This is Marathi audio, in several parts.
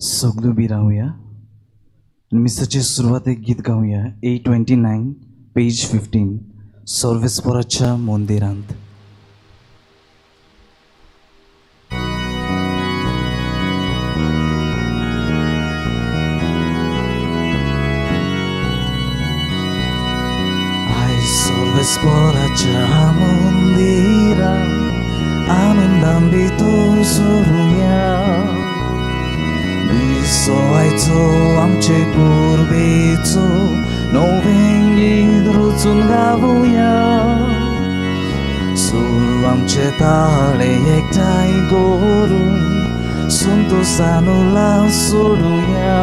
सगळं बी राहूया. मिसरची सुरुवात एक गीत गाऊया. 829 पेज 15 सर्वेस्पराच्या मंदिरांत. आय सर्वेस्पराच्या मंदिरांत आनंदान भितर सरुया. विसवायचो आमचे पूर्वेचो नवें गीत रचून गावुया. सूर आमचे ताळे एकठांय करून संतोषान उल्हास सोडुया.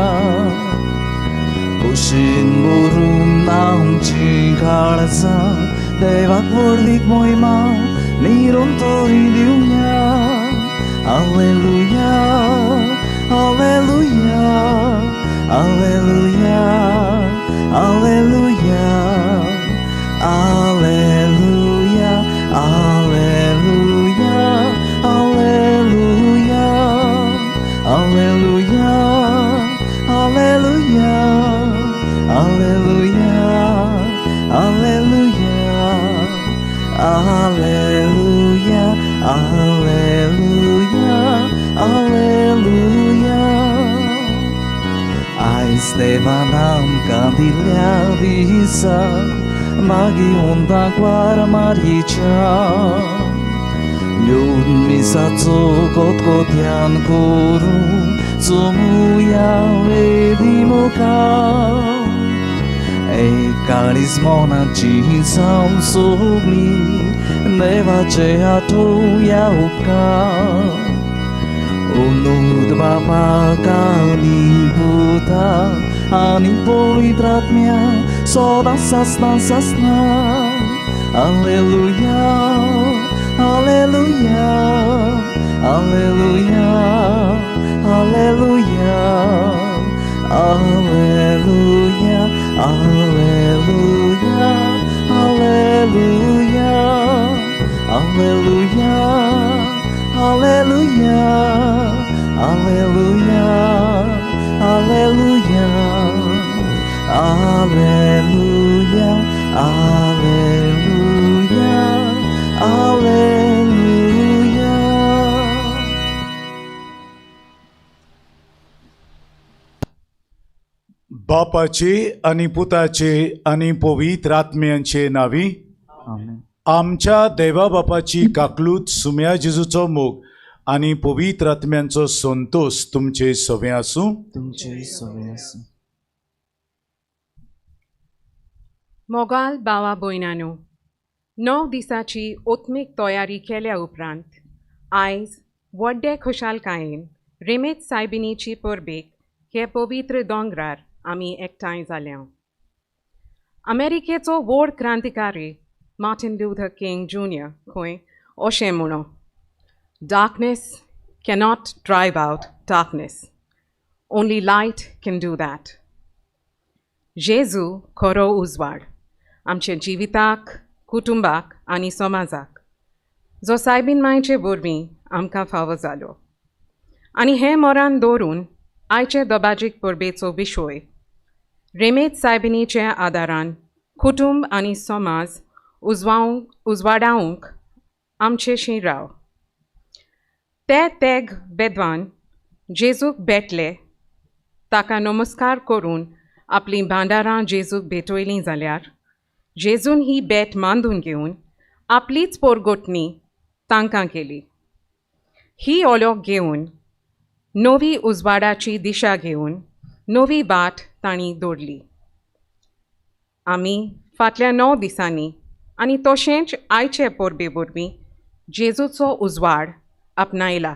कुशीन भरून आमची काळजां देवाक व्हडलीक मोहिमा निरंतरी दिवया. Alleluia, Alleluia, Alleluia, Alleluia, Alleluia, Alleluia, Alleluia, Alleluia, Alleluia, Alleluia, Alleluia, Alleluia, Alleluia, Alleluia. Ais devanam candilia disa magi onda guarmaricia. Yud misazo kotkotian koru sumuya vedimoka. Karismonaची सांसोगली देवाचे आठवया उपकार. उन्नत बापा काली भूता आणि पवित्र आत्म्या सदा ससना. Alleluia, Alleluia, Alleluia, Alleluia, Alleluia, Alleluia, Alleluia, Alleluia, Alleluia, Alleluia, Alleluia, Alleluia, Alleluia, Alleluia. बापाचे आणि पुताचे आणि पवित्र आत्म्यांचे नावी. आमेन. आमच्या देवा बापाची काकलूत सुम्या जेजूचो मोग आणि पवित्र आत्म्यांचो संतोष तुमचे सवे आसूं. तुमचे सवय आसूं. मोगाल बावा भयणानो, 9 दिसाची ओत्मीक तयारी केल्या उपरांत आयज व्हडले खुशालकायेन रेमेत सायबिणीची परबेक हे पवित्र दोंगरार आमी एकठांय जाल्या. अमेरिकेचो व्हड क्रांतिकारी मार्टिन लुथर किंग जुनियर खंय अशें म्हणो, darkness cannot drive out darkness, only light can do that. जेजू खरो उजवाड आमच्या जिविताक, कुटुंबाक आनी समाजाक, जो सायबीन मायचे वरवीं आमकां फावो जालो. आनी हें मोरान दवरून आयचे दोबाजीक परबेचो विशय रेमेत सायबिणीच्या आदारान कुटुंब आनी समाज उजवाडावंक आमचेशी राव. ते तेग बेदवान जेजूक भेटले, ताका नमस्कार करून आपली भांडारां जेजूक भेटयलीं जाल्यार जेजून ही भेट मांडून घेवन आपलीच पोरगोटणी तांकां केली. ही ओळख घेवन नवी उजवाडाची दिशा घेवन नवी बाट तांणी दवरली. आमी फाटल्या 9 दिसांनी आनी तशेंच आयचे परबे वरवीं जेजूचो उजवाड आपणायला.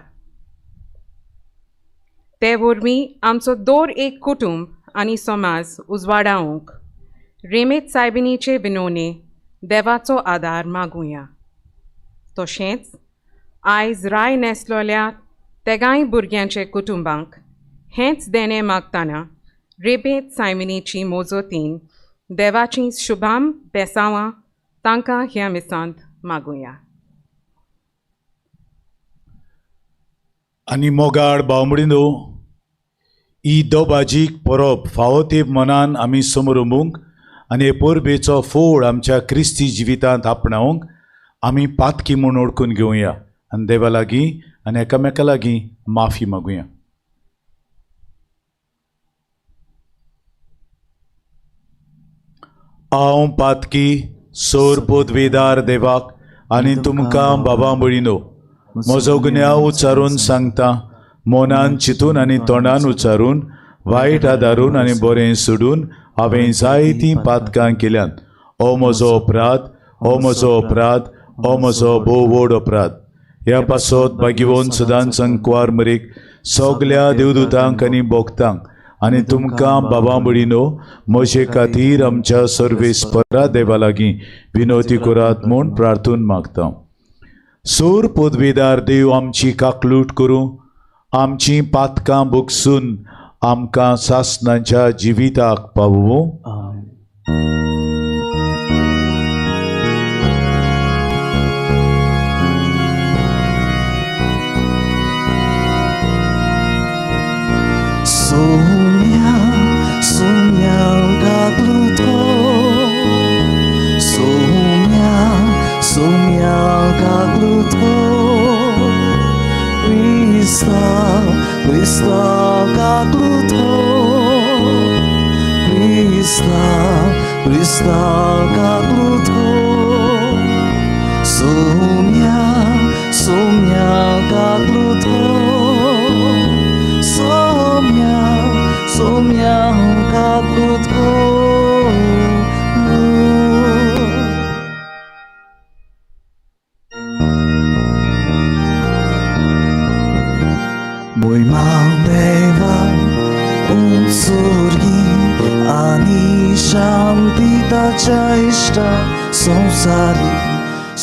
ते वरवीं आमचो दर एक कुटुंब आनी समाज उजवाडावंक रेमेत सायबिणीचे विनोने देवाचो आदार मागुया. तशेंच आयज राय नेसलोल्या तेगाय भुरग्यांचे कुटुंबांक हेंच देणें मागतना रेमेत सायबिणीची मोजोतीन देवाची शुभाम बेसांवां तांकां ह्या मिसांत मागुया. आनी मोगाड बावमडीनो, ही दोबाजीक परब फावो तेप मनान आमी समोर उमूंक आनी हे परबेचो फोड आमच्या क्रिस्ती जिवितांत आपणावंक आमी पातकी म्हूण ओळखून घेवया आनी देवा लागीं आनी एकामेका लागीं माफी मागुया. हांव पातकी सोर पोदवेदार देवाक आनी तुमकां बाबा भयणीनो म्हजो गुन्यांव उच्चारून सांगता, मोनान चिंतून आनी तोंडान उच्चारून वायट आदारून आनी बरें सोडून हांवें जायतीं पातकां केल्यात. हो म्हजो अपराध, हो म्हजो अपराध, हो म्हजो भोव व्हड अपराध. ह्या पासत भाग्यवान सदांच कुंवार मरेक सगल्या देवदूतांक आनी भोगतांक आनी तुमकां बाबा भयणीनो म्हजे खातीर आमच्या सर्वेस्परा देवा लागीं विनोती करात म्हूण प्रार्थून मागता. सोर पोदवेदार देव आमची काकलूट करूं, आमची पातकां भोगसून आमकां सासणाच्या जिविताक पावूं. आमेन. Sumia gagluto, sumia gagluto, Krista gagluto, Krista gagluto, sumia gagluto, Somia gagluto. Mój Deva unsurgi ani shantita chaista samsari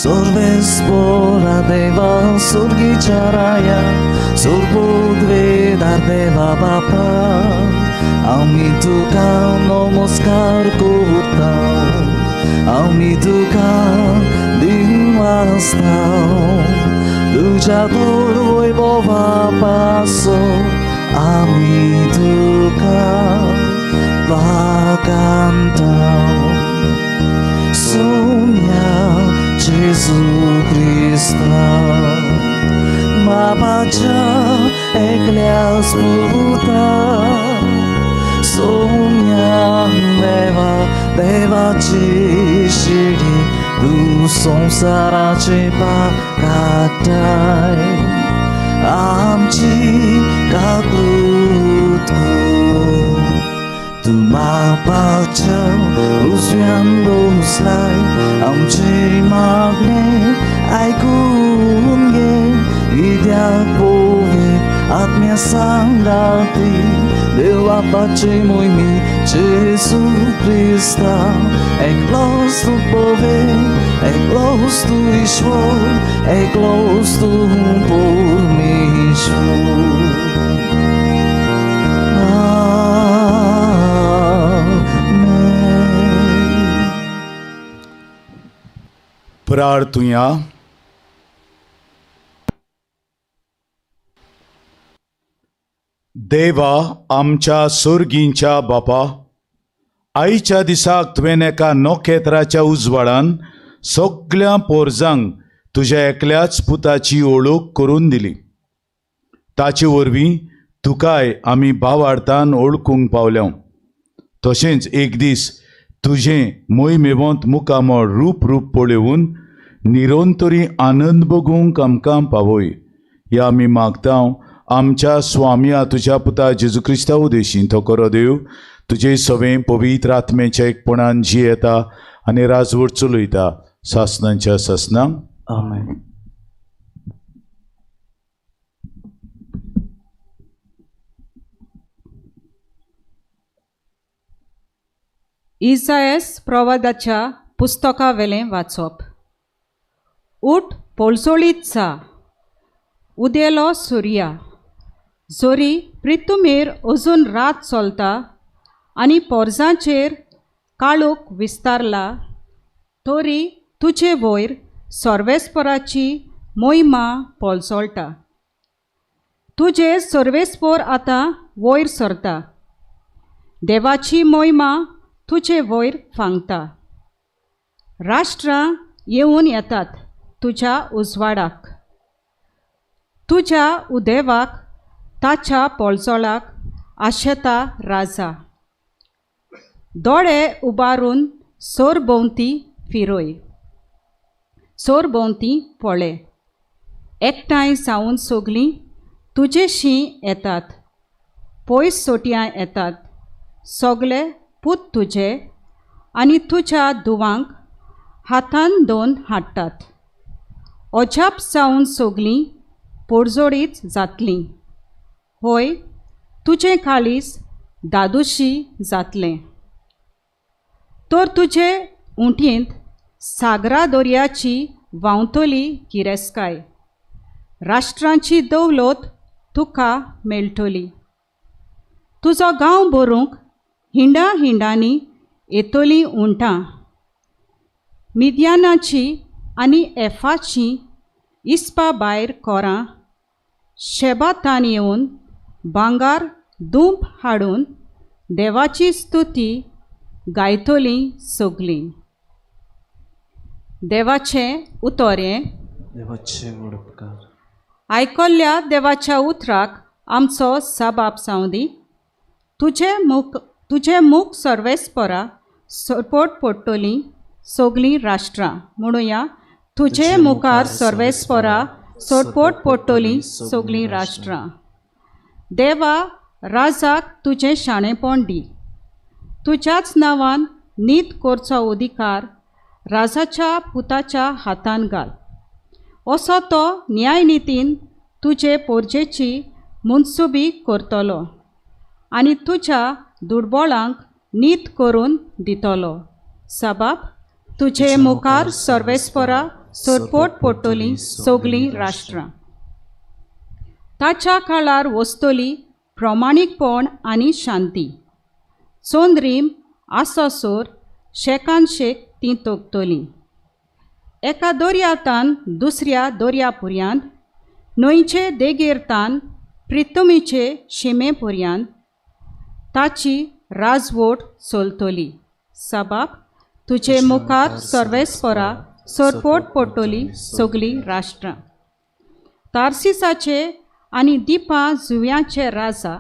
Sorvespora Deva surgi charaya Surbudvedar Deva Bapa Ami tuka namaskar kortam Ami tuka dinwastam Tuja dorvoi bova paso Ami tuka vakantam Sonia Jesus Christa Mabaja eklias puta Somia Deva Chishiri Tu samsarache pakatai Amchi gagluto Tu mabaja uzviando slai Amchi magne aikunge Idyak pove atmia sangati Deva pace moi mi Gesù Krista Eklos tu pove Eklos tu ishvor Eklos tu por mi ishvor Amen. प्रार्थुया. देवा आमच्या सुर्गींच्या बापा, आयच्या दिसाक तुवें एका नोखेत्राच्या उजवाडान सगळ्या पोरजांक तुज्या एकल्याच पुताची ओळख करून दिली. ताचे वरवीं तुकाय आमी भावार्थान ओळखूंक पावल्या. तशेंच एक दीस तुजें मोहिमेवंत मुखामळ रूप पळोवन निरंतरी आनंद भोगूंक आमकां पावय. ह्या आमी मागता आमच्या स्वाम्या तुज्या पुता जेजू क्रिस्ता उदेशीं तो करो देव तुजे सवें पवित्र आत्मेच्या एकपणान जियेता आनी राजवट चलयता सासणांच्या सासणांक. आमेन. इसायास प्रवादाच्या पुस्तका वेलें वाचप. उठ पोळसोळीत चा, उदेलो सुर्या, जोरी प्रितुमेर अजून रात चलता आनी पोरजांचेर काळोख विस्तारला, तोरी तुजे वयर सर्वेस्पराची मोहिमा पोलसोळटा. तुजे सर्वेस्पोर आतां वयर सरता. देवाची मोहिमा तुजे वयर फांगता. राष्ट्रां येवन येतात तुज्या उजवाडाक. तुज्या उदेवाक ताच्या पोळजोळाक आशेता राजा. दोळे उबारून सोरभोंवती फिरोय. सोरभोंवती पळय. एकठांय जावन सगलीं तुजेशीं येतात. पयस सोट्यां येतात. सगळे पूत तुजे आनी तुज्या धुवांक हातान दोन हाडटात. अजाप जावन सगलीं पोरजोडीच जातलीं. होय, तुजें काळीज दादुशी जातलें. तर तुजे उंटींत सागरा दर्याची व्हांवतली गिरेस्काय. राष्ट्रांची दौलत तुका मेळटली. तुजो गांव भरूंक हिंडा हिंडांनी येतलीं उंटां. मिद्यानाची आनी एफाची इस्पा भायर कोरां शेबातान येवन भांगार दूंप हाडून देवाची स्तुती गायतलीं सगलीं. देवाचें उतोरें. देवाचे उपकार. आयकल्ल्या देवाच्या उतराक आमचो साबाप जावं दी. तुजें मूख सर्वेस्परा सरपोट पडटलीं सगलीं राष्ट्रां. म्हणुया, तुजे मुखार सर्वेस्परा सरपोट पडटलीं सगलीं राष्ट्रां. देवा, राजाक तुजें शाणेपण दी. तुज्याच नांवान नीत करचो अधिकार राजाच्या पुताच्या हातान घाल. असो तो न्यायनितीन तुजे पोरजेची मुनसुबी करतलो आनी तुज्या दुर्बळांक नीत करून दितलो. साबाप, तुजे मुखार सर्वेस्परा सरपोट पडटलीं सगलीं राष्ट्रां. ताच्या काळार वस्तली प्रमाणीकपण आनी शांती. चोंद्रीम आसोसोर शेकान शेक तीं तोगतलीं. एका दर्यातान दुसऱ्या दर्यापुर्यांत, न्हंयचे देगेरतान प्रितुमीचे शिमेपुर्यांत ताची राजवट चलतली. साबाप, तुजे मुखार सर्वेस्परा सरपोट पडटलीं सगलीं राष्ट्रां. तार्सिसाचे आनी दिपा जुव्यांचे राजा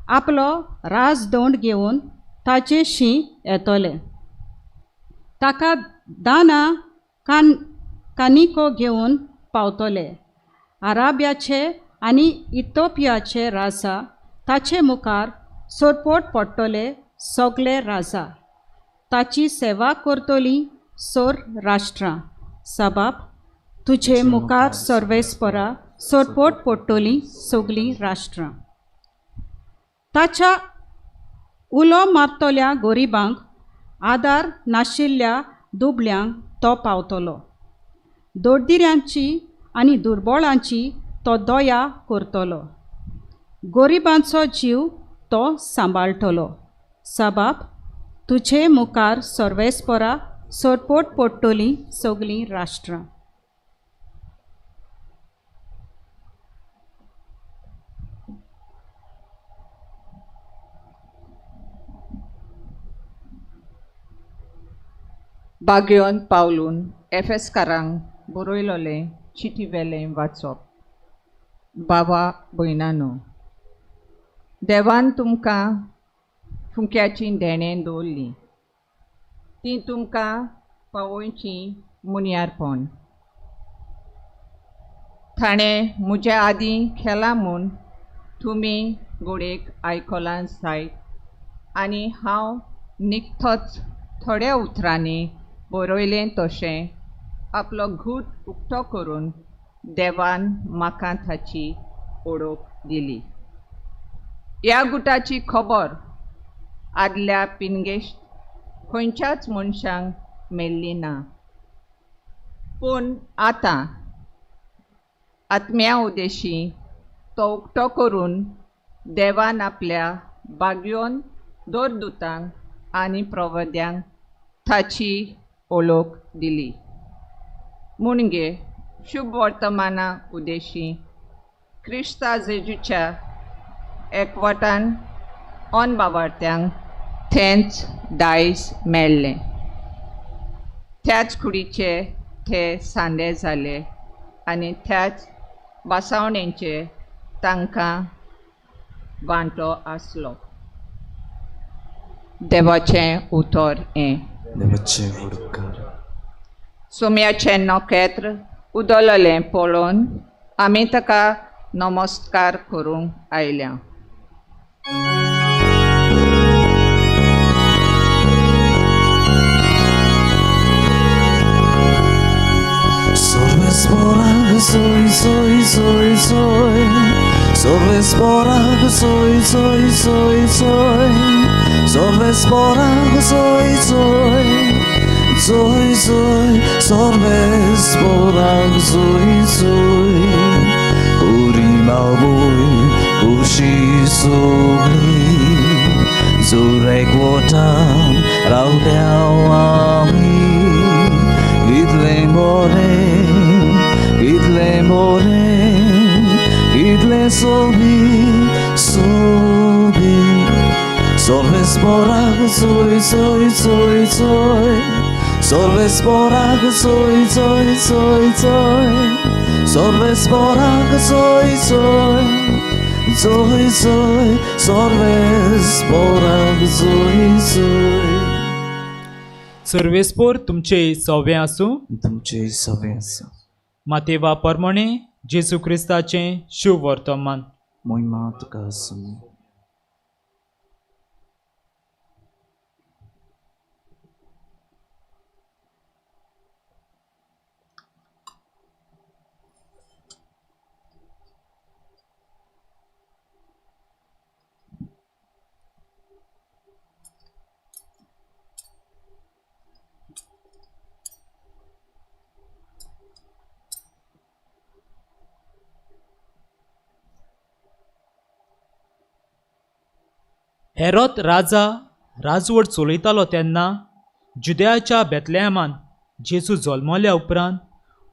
आपलो राजदंड घेवन ताचेशीं येतले. ताका दाना कानिको घेवन पावतले. अराब्याचे आनी इथिओपियाचे राजा ताचे मुखार सरपोट पडटले सगळे राजा. ताची सेवा करतलीं सोर राष्ट्रां. साबाप, तुजे मुखार सर्वेस्परा सरपोट पडटलीं सगलीं राष्ट्रां. ताच्या उलो मारतल्या गोरिबांक आदार नाशिल्ल्या दुबळ्यांक तो पावतलो. दोड्डिऱ्यांची आनी दुर्बळांची तो दया करतलो. गोरिबांचो जीव तो सांबाळटलो. साबाप, तुजे मुखार सर्वेस्परा सरपोट पडटलीं सगलीं राष्ट्रां. बागयोन पावलून एफेसकारांक बरयलोलें चिटी वेलें वाचप. बाबा भयणानो, देवान तुमकां फुंक्याची देणें दवरलीं. ती तुमकां पावोवची मुनियारपण. ताणें म्हजे आदीं केलां म्हूण तुमी घोडेक आयकलां जायत आनी हांव निखतोच थोड्या उतरांनी बरयलें तशें आपलो घूट उक्तो करून देवान म्हाका ताची ओळख दिली. ह्या गुटाची खबर आदल्या पिनगेश खंयच्याच मनशांक मेळ्ळी ना. पूण आतां आत्म्या उद्देशी तो उक्तो करून देवान आपल्या बागयोन दोरदूतांक आनी प्रवद्यांक ताची ओळख दिली. म्हणजे शुभ वर्तमाना उद्देशी क्रिस्ता जेजूच्या एकवटान ऑन बाबार्थ्यांक थंयच दायज मेळ्ळें. त्याच कुडीचे ते सांडे जाले आनी त्याच बासावणेंचे तांकां वांटो आसलो. देवाचें उतर हें. देवाचे उपकार. सुम्याचें नखेत्र उदोललें पळोवन आमी ताका नमस्कार करूंक आयल्या. Sorvesporag soy, soy, soy, soy. Sorvesporag soy, soy, soy, soy. Sorvesporag soy, soy. Soy, soy, sorvesporag soy, soy. Urimałbój, kusi sugli. Zurek wotam, raudeałami. Idle more, idle sobi, sobi. Sorvesporag soy, soy, soy, soy. Sorvesporag soy, soy, soy, soy. Sorvesporag soy, soy. Soy, soy, sorvesporag soy, soy. सर्वेस्पोर तुमचे सवे आसूं. तुमचे सवे आसा. मातेवा परमणे जेजू क्रिस्ताचें शुभ वर्तमान. महिमा तुका आसूं. हेरोद राजा राजवट चलयतालो तेन्ना जुदेयाच्या बेतलेहमान जेजू जल्मल्या उपरांत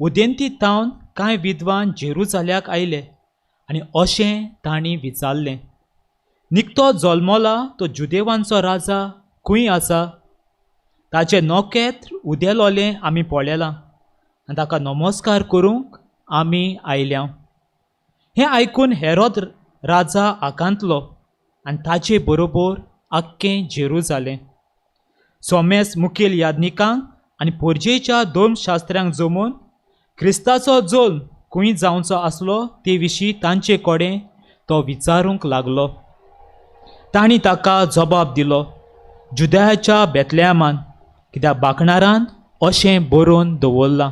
उदेंती तावन कांय विद्वान जेरुजाल्याक आयले आनी अशें तांणी विचारलें, निकतो जल्मला तो जुदेवांचो राजा खंय आसा? ताचें नखेत्र उदेलोलें आमी पळयलां आनी ताका नमस्कार करूंक आमी आयल्या. हें आयकून हेरोद राजा आकांतलो आनी ताचे बरोबर आख्खें जेरुजालेम. सोमेस मुखेल यादनिकांक आनी पोरजेच्या दोन शास्त्रांक जमून क्रिस्ताचो जल्म खंय जावचो आसलो ते विशीं तांचे कडेन तो विचारूंक लागलो. तांणी ताका जबाब दिलो, जुदेयाच्या बेतलेहमान, कित्याक बाकणारान अशें बरोवन दवरलां.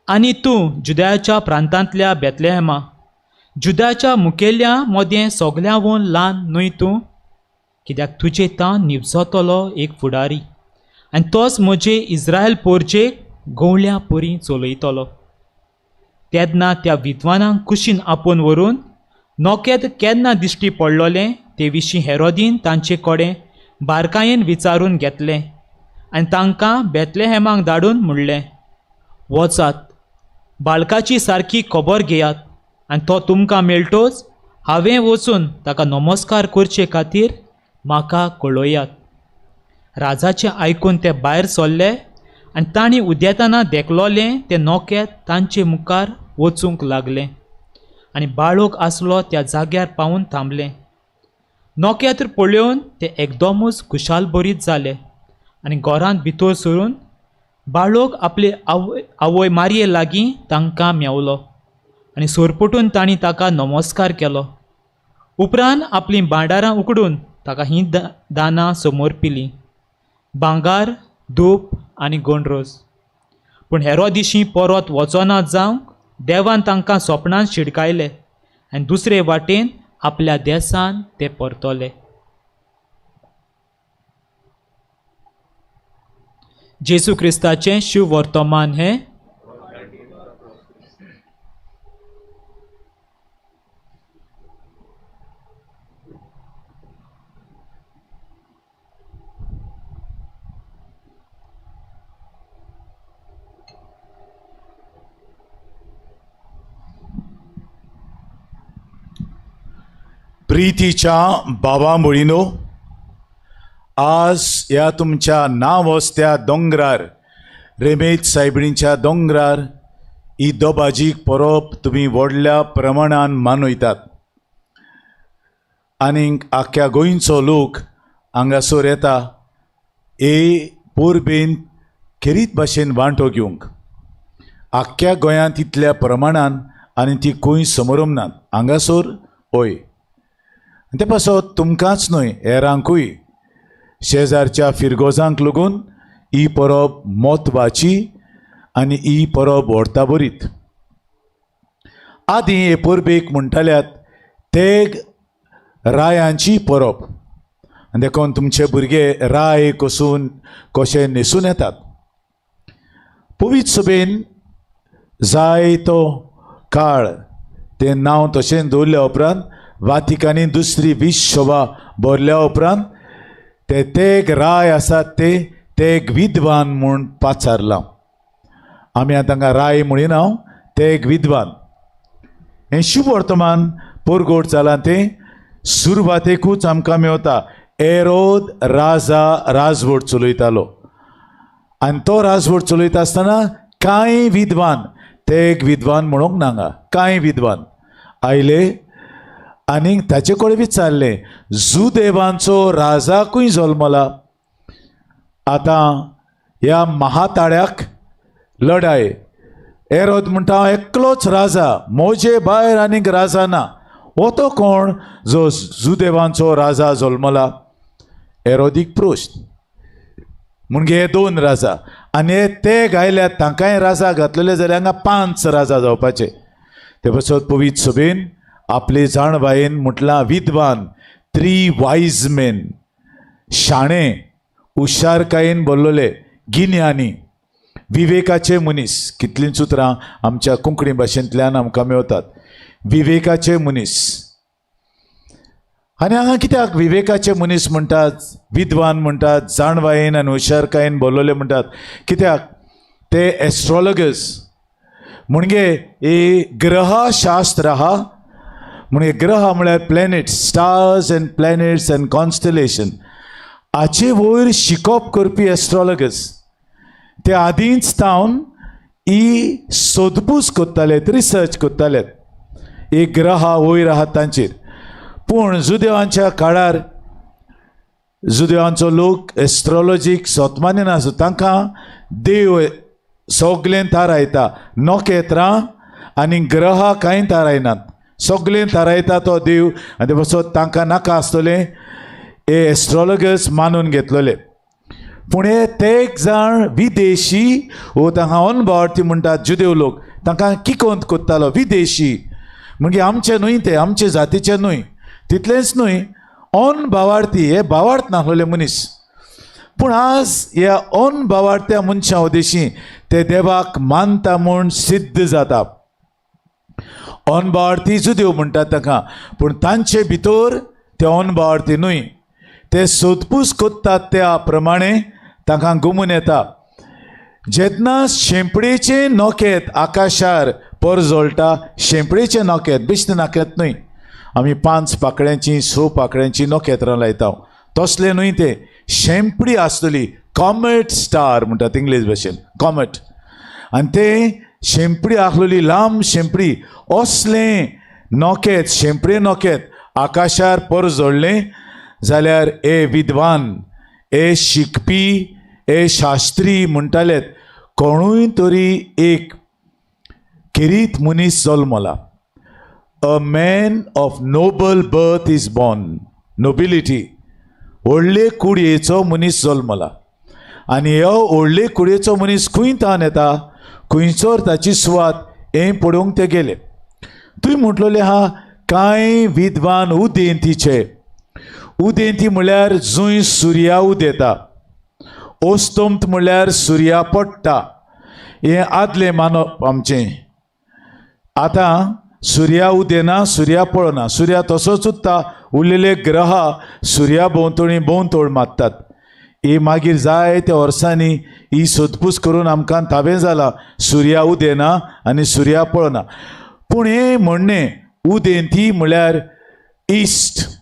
आनी तूं जुदेयाच्या प्रांतांतल्या बेतलेहमा, जुदाच्या मुखेल्या मदें सगळ्यावून ल्हान न्हय तूं? कित्याक तुजे तान निवजतलो एक फुडारी आनी तोच म्हजे इस्रायल पोरचेक गवळ्या परी चलयतलो. तेन्ना त्या विद्वानांक कुशीन आपोवन व्हरून नखेत्र केन्ना दिश्टी पडलोलें ते विशीं हेरोदीन तांचे कडेन बारकायेन विचारून घेतलें आनी तांकां बेतलेहेमाक धाडून म्हणलें, वचात, बाळकाची सारकी खबर घेयात आनी तो तुमकां मेळटोच हांवें वचून ताका नमस्कार करचे खातीर म्हाका कळयात. राजाचें आयकून ते भायर सरले आनी तांणी उदेताना देखलोलें तें नखेत्र तांचे मुखार वचूंक लागलें आनी बाळोक आसलो त्या जाग्यार पावून थांबलें. नखेत्र पळोवन ते एकदमूच खुशाल भरीत जाले आनी घरांत भितर सरून बाळोक आपले आवय मारये लागीं तांकां मेवलो आनी सोरपटून तांणी ताका नमस्कार केलो. उपरांत आपलीं भांडारां उकडून ताका हीं दानां समोर पिलीं, भांगार, धूप आनी गोंडरोस. पूण हेरोदिशी परत वचना जावंक देवान तांकां स्वप्नांत शिडकायले आनी दुसरे वाटेन आपल्या देसान ते परतले. जेजू क्रिस्ताचें शुभ वर्तमान हें. प्रितीच्या बाबा मुळीनो, आज ह्या तुमच्या नांव वसत्या दोंगरार, रेमेत सायबिणीच्या दोंगरार ही दोबाजीक परब तुम्ही व्हडल्या प्रमाणान मनयतात आनीक आख्या गोंयचो लोक हांगासर येता हे पोरबेन खेरीत भाशेन वांटो घेवंक. आख्या गोंयांत इतल्या प्रमाणान आनी ती खंय समरमनात. हांगासर हय, ते पासत तुमकांच न्हय हेरांकूय शेजारच्या फिरगोजांक लागून ही परब म्हत्वाची आनी ही परब व्हरता बरीत. आदीं हे परबेक म्हणटाल्यात तेग रायांची परब, आनी देखून तुमचे भुरगे राय कसून कशे न्हेसून येतात. पवित्र सभेन जायतो काळ ते नांव तशें दवरल्या उपरांत वातिकानी दुसरी विश्वसभा भरल्या उपरांत ते तेग राय आसात ते तेग विद्वान म्हूण पाचारला. आमी आतां तांकां राय म्हणिना, तेग विद्वान. हें शुभ वर्तमान परगोट जालां तें सुरवातेकूच आमकां मेवता. एरोद राजा राजवट चलयतालो आनी तो राजवट चलयता आसतना कांय विद्वान, तेग विद्वान म्हणूंक नांगा, कांय विद्वान आयले आनीक ताचे कडेन विचारलें, जुदेवांचो राजाकूय जल्मला. आतां ह्या महाताळ्याक लढाय. एरोद म्हणटा हांव एकलोच राजा, म्हजे भायर आनीक राजा ना. हो तो कोण जो जुदेवांचो राजा जल्मला? एरोदीक प्रश्न. म्हणजे हे 2 राजा आनी ते गायल्यात तांकांय राजा घातलेले जाल्यार हांगा 5 राजा जावपाचे. ते पासत पवित्र सभेन आपले जाणबायेन म्हटलां विद्वान, 3 वायज मेन, शाणे, हुशारकायेन भरलेले, गिन्यानी, विवेकाचे मनीस. कितलींच उतरां आमच्या कोंकणी भाशेंतल्यान आमकां मेवतात. विवेकाचे मनीस. आनी हांगा कित्याक विवेकाचे मनीस म्हणटात, विद्वान म्हणटात, जाणबायेन आनी हुशारकायेन भरलेले म्हणटात? कित्याक ते एस्ट्रोलॉगर्स म्हणजे हे ग्रहशास्त्र आहा. म्हणजे ग्रह म्हळ्यार planets, stars and planets and constellation हाचे वयर शिकप करपी एस्ट्रोलॉगर्स. ते आदींच तावन ही सोदपूस कोत्तालेत, रिसर्च कोत्तालेत हे ग्रह वयर आहात तांचेर. पूण जुदेवांच्या काळार जुदेवांचो लोक एस्ट्रोलॉजीक सोतमान्य नासू. तांकां देव सगळें थारायता, नखेत्रां आनी ग्रह कांय थारायनात, सगळें थारायता तो देव. आनी ते पासत तांकां नाका आसतलें हे एस्ट्रोलॉगर्स मानून घेतलेले. पूण हे तेग जाण विदेशी वो तांकां अनबावर्थी म्हणटात जुदेव लोक, तांकां किकोंत कोत्तालो विदेशी. म्हणजे आमचे न्हय, ते आमचे जातीचे न्हय. तितलेंच न्हय, अनभावार्थी हे भावार्थ नासलेले मनीस. पूण आज ह्या अनभावार्थ्या मनशा उदेशी ते देवाक मानता म्हूण सिद्ध जाता. अनभावार्थी जुदेव म्हणटात ताका, पूण तांचे भितर ते अनभावार्थी न्हय. ते सोदपूस कोत्तात त्या प्रमाणे तांकां गमून येता. जेन्ना शेंपडेचे नखेत आकाशार पर जळटा, शेंपडेचे नखेत, बिश्ट नाखेत न्हय. आमी 5 पाकळ्यांची 6 पाकळ्यांची नखेत्रां लायता, तसले न्हय ते. शेंपडी आसतली, कॉमेट स्टार म्हणटात इंग्लीश भाशेन, कॉमेट. आनी ते शेंपडी आसलेली लांब शेंपडी, असले नखेत, शेंपडे नखेत आकाशार पर जळ्ळे जाल्यार हे विद्वान, हे शिकपी, हे शास्त्री म्हणटालेत कोणूय तरी एक किरीत मनीस जल्मला. A man of noble birth is born. Nobility, व्हडले कुडयेचो मनीस जल्मला. आनी हो व्हडले कुडयेचो मनीस खंय तान येता, खंयसर ताची सुवात हें पळोवंक ते गेले. तुवें म्हटलेलें आहा कांय विद्वान उदेंतीचे. उदेंती म्हळ्यार जंय सुर्या उदेता, ओस्तोमत म्हळ्यार सुर्या पडटा. हें आदलें मानप आमचें. आतां सुर्या उदेना, सुर्या पळना, सुर्या तसोच उरता. उरलेले ग्रह सुर्या भोंवतणी भोंवतोळ मारतात. ही मागीर जायत्या वर्सांनी ही सोदपूस करून आमकां ताबें जाला सुर्या उदेना आनी सुर्या पळना. पूण हें म्हणणें उदेंती म्हळ्यार East.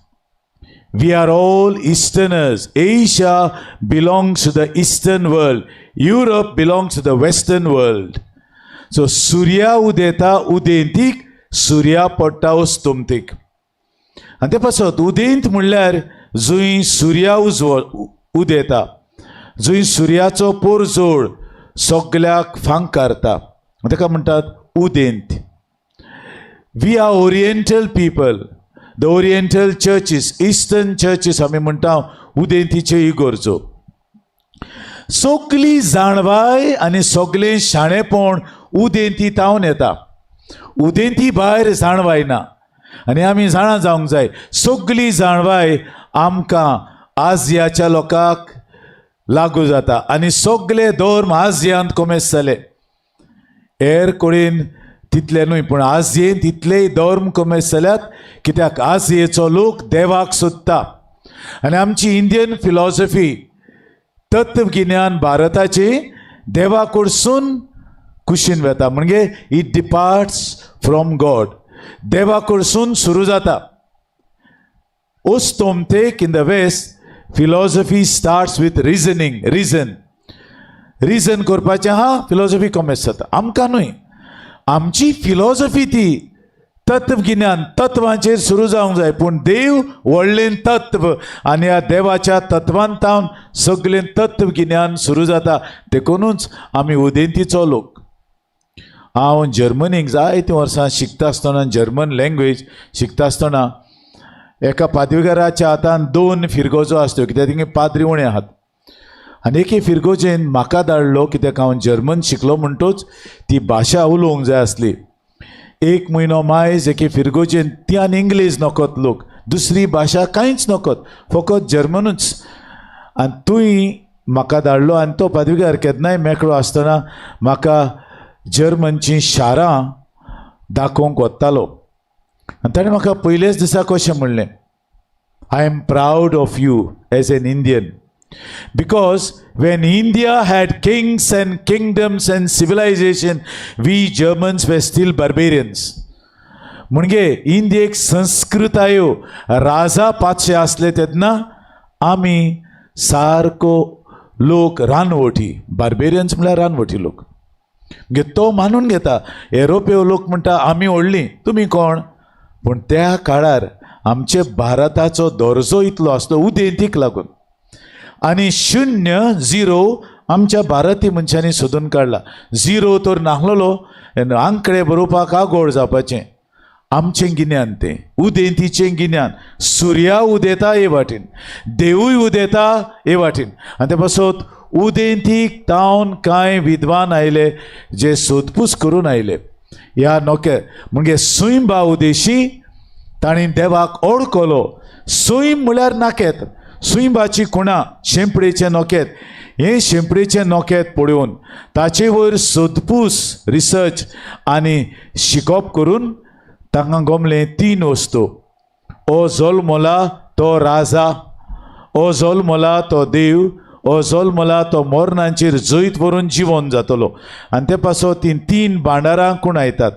We are all Easterners. Asia belongs to the Eastern world. Europe belongs to the Western world. So Surya udeta udentik, Surya पडटा उस्तुमतीक. आनी ते पासत उदेंत म्हणल्यार जंय सुर्या उदेता, जंय सुर्याचो पोरजोळ सगळ्याक फांकारता, ताका म्हणटात उदेंत. We are Oriental people. The Oriental churches, Eastern churches आमी म्हणटा उदेंतीच्यो इगोर्जो. सगळी जाणवाय आनी सगळें शाणेपण उदेंती तावन येता. उदेंती भायर जाणवाय ना. आनी आमी जाणा जावंक जाय, सगळी जाणवाय आमकां आसियाच्या लोकांक लागू जाता. आनी सगळे धर्म आसियांत कोमेस जाले. हेर कडेन तितले न्हय, पूण आसियेंत तितलेय धर्म कोमेस जाल्यात, कित्याक आसियेचो लोक देवाक सोदता. आनी आमची इंडियन फिलॉसॉफी, तत्वगिन्यान भारताची देवा कडसून कुशीन वेता. म्हणजे इट डिपार्ट्स फ्रॉम गॉड. देवा कडसून सुरू जाता. ओस्तोमतेक in the west philosophy starts with reasoning. Reason करपाचें आहा, फिलॉसॉफी कोमेस जाता. आमकां न्हय, आमची फिलॉसॉफी ती तत्वगिन्यान, तत्वांचेर सुरू जावंक जाय. पूण देव व्हडलें तत्व, आनी ह्या देवाच्या तत्वांतावन सगळें तत्वगिन्यान सुरू जाता. देखूनच आमी उदेंतीचो लोक. हांव जर्मनीक जायतीं वर्सां शिकता आसतना, जर्मन लँग्वेज शिकता आसतना, एका पादवीकाराच्या हातान 2 फिरगोजो आसल्यो, कित्याक तिंगे पाद्री उणे आहात. आनी एके फिरगोजेन म्हाका धाडलो, कित्याक हांव जर्मन शिकलो म्हणटूच ती भाशा उलोवंक जाय आसली. 1 म्हयनो मायज एके फिरगोजेन ती आनी इंग्लीश नकोत लोक, दुसरी भाशा कांयच नकोत, फकत जर्मनूच. आनी तुय म्हाका धाडलो. आनी तो पादवीकार केन्नाय मेकळो आसतना म्हाका जर्मनची शारां दाखोवंक वतालो. आनी ताणें म्हाका पयलेच दिसाक अशें म्हणलें, I am proud of you as an Indian. Because when India had kings and kingdoms and civilization, we Germans were still barbarians. म्हणजे इंडियेक संस्कृतायो, राजा पातशे असले तेन्ना आमी सारको लोक रानवटी. बार्बेरियन्स म्हळ्यार रानवटी लोक. म्हणजे तो मानून घेता. युरोपीय लोक म्हणटा आमी व्हडलीं, तुमी कोण. पूण त्या काळार आमचे भारताचो दर्जो इतलो आसलो उदेंतीक लागून. आनी 0 आमच्या भारतीय मनशांनी सोदून काडला. 0 तर नाहलोलो, आंकडे बरोवपाक आगोड जावपाचें. आमचें गिन्यान तें उदेंतीचें गिन्यान. सुर्या उदेता हे वाटेन, देवूय उदेता हे वाटेन. आनी ते पासत उदेंतीक तावन कांय विद्वान आयले, जे सोदपूस करून आयले. ह्या नोके म्हणजे सुंबा उदेशी तांणी देवाक ओळखलो. सुंब म्हळ्यार नाकेत. सुंबाची कुणा शेंपडेचे नोकेत. हे शेंपडेचे नोकेत पळोवन ताचे वयर सोदपूस, रिसर्च आनी शिकप करून तांकां गमले 3 वस्तू. ओ जल्मला तो राजा, ओ जल्मला तो देव, ओ जल्मला तो मोरणांचेर जैत व्हरून जिवन जातलो. आनी ते पासत ती 3 भांडारां कोण आयतात.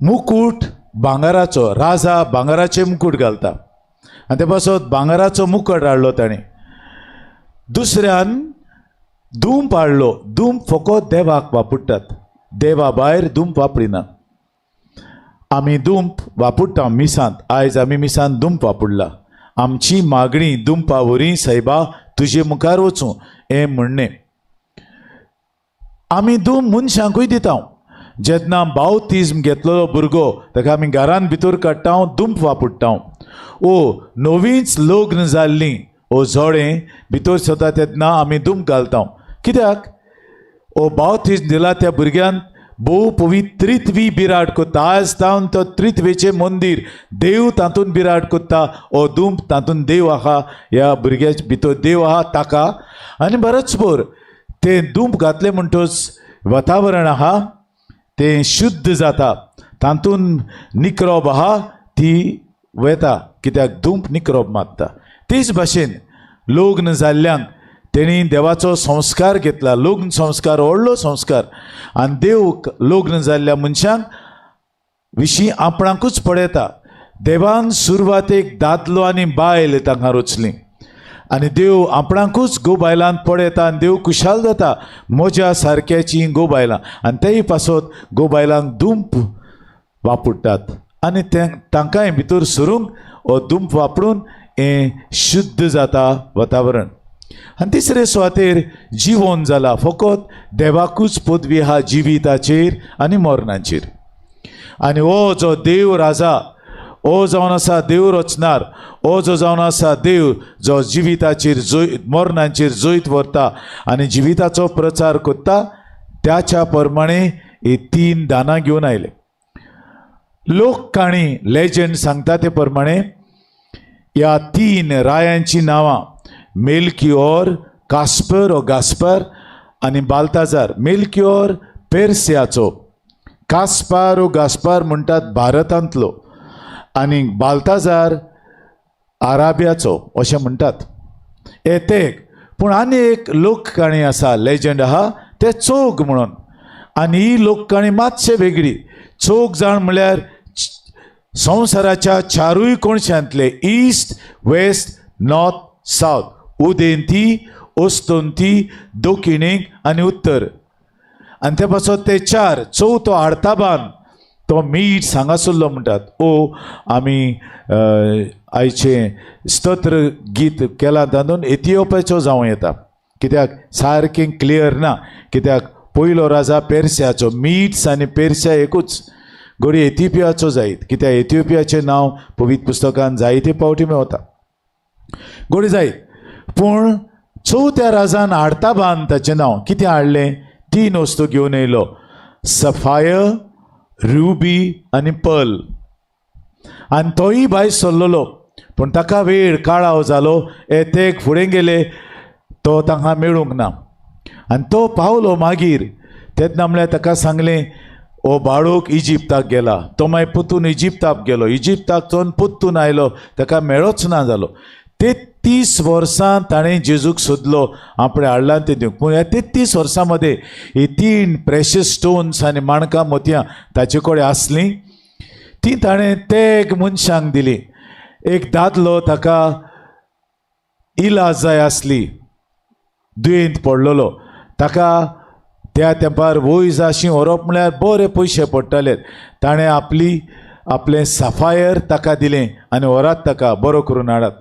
मुकूट भांगाराचो, राजा भांगाराचे मुकूट घालता. आनी ते पासत भांगाराचो मुकट हाडलो ताणें. दुसऱ्यान धूप हाडलो. धूप फकत देवाक वापरतात, देवा भायर धूप वापरिना. आमी धूप वापरता मिसांत. आयज आमी मिसांत धूप वापरला. आमची मागणी धुंपा वरी सायबा तुजे मुखार वचूं हें म्हणणें. आमी धूप मनशांकूय दिता. जेन्ना बावतिज्म घेतलेलो भुरगो ताका आमी घरान भितर काडटा, धूप वापरता. ओ नवींच लग्न जाल्लीं ओ जोडें भितर सरता तेन्ना आमी धूप घालता. कित्याक ओ बावतिज्म दिला त्या भुरग्यान भोव पवित्रित्वी बिराड कोत्ता. आज तावन तो त्रित्वेचें मंदीर देव तातूंत बिराड कोत्ता. ओ धूप तातूंत देव आहा, ह्या भुरग्याच्या भितर देव आहा ताका. आनी बरोचभर तें धूप घातलें म्हणटच वातावरण आहा तें शुद्ध जाता. तातूंत निकरोब आहा ती वता, कित्याक धूप निकरोब मारता. तेच भाशेन लग्न जाल्ल्यांक तेणी देवाचो संस्कार घेतला. लग्न संस्कार व्हडलो संस्कार. आनी देव लग्न जाल्ल्या मनशांक विशीं आपणाकूच पळयता. देवान सुरवातेक दादलो आनी बायल तांकां रचलीं आनी देव आपणाकूच गो बायलांत पळयता आनी देव खुशाल जाता म्हज्या सारक्याची गो बायलां. आनी तेय पासत गो बायलांक दुंप वापरतात आनी तांकांय भितर सरूंक हो दुंप वापरून हें शुद्ध जाता वातावरण. आनी तिसरे सुवातेर जिवोन जाला. फकत देवाकूच पदवी आहा जिविताचेर आनी मरणाचेर. आनी हो जो देव राजा, हो जावन आसा देव रचणार, हो जो जावन आसा देव जो जिविताचेर मरणाचेर जैत व्हरता आनी जिविताचो प्रचार करता, त्याच्या प्रमाणे ही 3 दानां घेवन आयले. लोक काणी लेजंड सांगता ते प्रमाणे ह्या 3 रायांची नांवां मेल्किओर, कास्पर ओ गास्पर आनी बाल्ताजार. मेल्किओर पेर्सियाचो, कास्पार ओ गास्पार म्हणटात भारतांतलो आनी बाल्ताजार आराबियाचो अशें म्हणटात. येतेक पूण आनी एक लोककाणी आसा, लेजंड आहा ते चौग म्हणून. आनी ही लोककाणी मातशे वेगळी. चौग जाण म्हळ्यार संवसाराच्या 4 कोणशांतले ईस्ट, वेस्ट, नॉर्थ, सावथ, उदेंती, ओस्तोंती, दक्षिणेक आनी उत्तर. आनी ते पासत ते 4 चवथो आडताबान तो मीठ सांगासुल्लो म्हणटात. आमी आयचे स्तोत्र गीत केलां तातूंत इथिओपियाचो जावं येता, कित्याक सारकें क्लियर ना. कित्याक पयलो राजा पेर्सियाचो, मीट्स आनी पेर्सिया एकूच. घडी इथिओपियाचो जायत, कित्याक इथिओपियाचें नांव पवित्र पुस्तकांत जायते फावटी मेवता. घडी जायत. पूण चवथ्या राजान आडताबान ताचें नांव कितें हाडलें? 3 वस्तू घेवन येयलो, सफायर, रुबी आनी पर्ल. आनी तोय भायर सरलेलो, पूण ताका वेळ काळाव जालो. येतेक फुडें गेले, तो तांकां मेळूंक ना. आनी तो पावलो मागीर. तेन्ना म्हळ्यार ताका सांगलें, ओ बाळूक इजिप्ताक गेला. तो मागीर पुतून इजिप्ताक गेलो. इजिप्ताक चोन पुतून आयलो, ताका मेळोच ना जालो. 33 वर्सां ताणें जेजूक सोदलो, आपणे हाडलां तें दिवंक. पूण ह्या 33 वर्सां मदें ही 3 प्रेशियस स्टोन्स आनी माणकां मोतयां ताचे कडेन आसलीं. ती ताणें तेग मनशांक दिली. एक दादलो ताका इलाज जाय आसली, दुयेंत पडलेलो. ताका त्या तेंपार वय जाशी व्हरप म्हळ्यार बरे पयशे पडटले. ताणें आपलें सफायर ताका दिलें आनी व्हरात ताका बरो करून हाडात.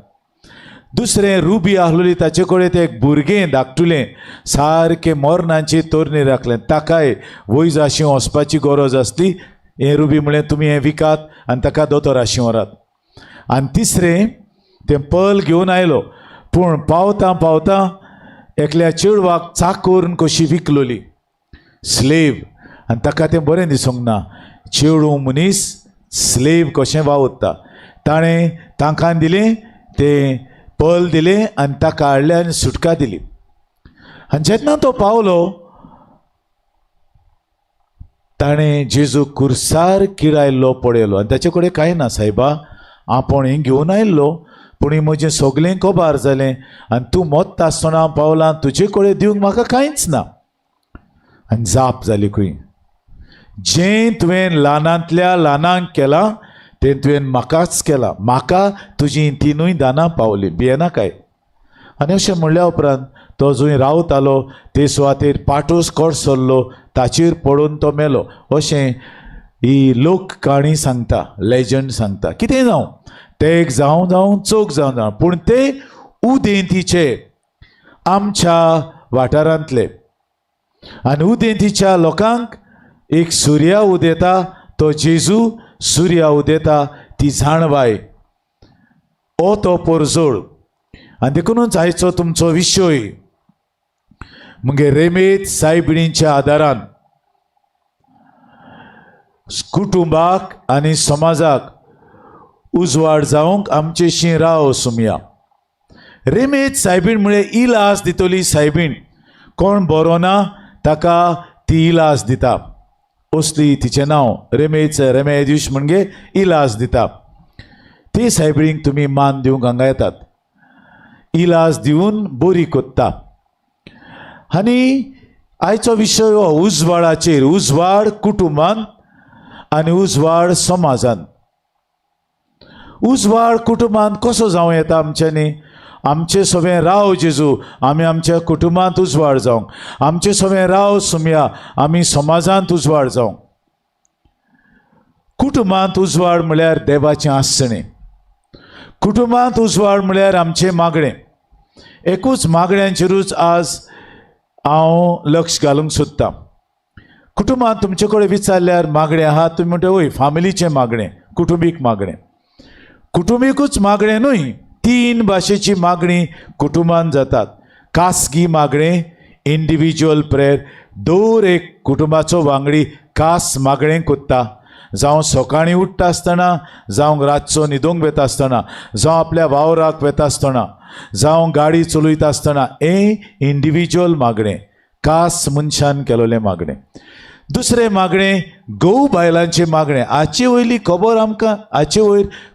दुसरें रुबी आहलोली, ताचे कडेन तें एक भुरगें धाकटुलें सारकें मरणाची तोरणी राखलें. ताकाय वय जाशी वचपाची गरज आसली. हें रुबी म्हळें तुमी हें विकात आनी ताका दोतोराशी व्हरात. आनी तिसरें तें पर्ल घेवन आयलो. पूण पावता पावता एकल्या चेडवाक चाकोरून कशी विकलोली, स्लेव. आनी ताका तें बरें दिसूंक ना. चेडूं मनीस स्लेव कशें वावुरता. ताणें तांकां दिलें तें पर्ल दिलें आनी ताका हाडलें आनी सुटका दिली. आनी जेन्ना तो पावलो, ताणें जेजू कुर्सार किडायल्लो पळयलो. आनी ताचे कडेन कांय ना, सायबा आपूण हें घेवन आयिल्लो, पूण म्हजें सगळें कोबार जालें आनी तूं मोत्ता आसतना हांव पावलां, तुजे कडेन दिवंक म्हाका कांयच ना. आनी जाप जाली खंय. जें तुवें ल्हानांतल्या ल्हानांक केलां तें तुवें म्हाकाच केलां. म्हाका तुजीं 3 दानां पावलीं, भियेना काय. आनी अशें म्हणल्या उपरांत तो जंय रावतालो ते सुवातेर पाटोस कोट सरलो, ताचेर पडून तो मेलो. अशें ही लोक काणी सांगता, लेजंड सांगता. कितें जावं, तेग जावं जावं चोक जावं जावं, पूण ते उदेंतीचे आमच्या वाठारांतले. आनी उदेंतीच्या लोकांक एक सुर्या उदेता, तो जेजू सुर्या उदेता, ती जाणवाय ओ तो पोरजोळ. आनी देखूनच आयचो तुमचो विशय म्हणजे रेमेत सायबिणीच्या आदारान कुटुंबाक आनी समाजाक उजवाड जावंक आमचेशी राव सुमया. रेमेत सायबीण म्हळ्यार इलाज दितली सायबीण. कोण बरो ना ताका ती इलाज दिता, असली तिचें नांव. रेमेद्यूश म्हणजे इलाज दिता. ती सायबीणीक तुमी मान दिवंक हांगा येतात. इलाज दिवन बरी कोत्ता. आनी आयचो विशय हो उजवाडाचेर. उजवाड कुटुंबान आनी उजवाड समाजान. उजवाड कुटुंबांत कसो जावं येता आमच्यांनी? आमचे सगळें राव जेजू आमी आमच्या कुटुंबांत उजवाड जावंक, आमचे सगळें राव सुमया आमी समाजांत उजवाड जावंक. कुटुंबांत उजवाड म्हळ्यार देवाचें आसणें. कुटुंबांत उजवाड म्हळ्यार आमचें मागणें. एकूच मागण्यांचेरूच आज हांव लक्ष घालूंक सोदतां. कुटुंबांत तुमचे कडेन विचारल्यार मागणें आहा, तुमी म्हणटा वय फामिलीचें मागणें, कुटुंबीक मागणें. कुटुंबीकूच मागणें न्हय, 3 भाशेची मागणी कुटुंबांत जातात. खासगी मागणें, इंडिविज्युअल प्रेयर. दर एक कुटुंबाचो वांगडी खास मागणें कोत्ता. जावं सकाळीं उठ्ठा आसतना, जावं रातचो न्हिदूंक वेता आसतना, जावं आपल्या वावराक वेता आसतना, जावं गाडी चलयता आसतना, हें इंडिविज्युअल मागणें, खास मनशान केलोलें मागणें. दुसरें मागणें घोव बायलांचें मागणें. हाचे वयली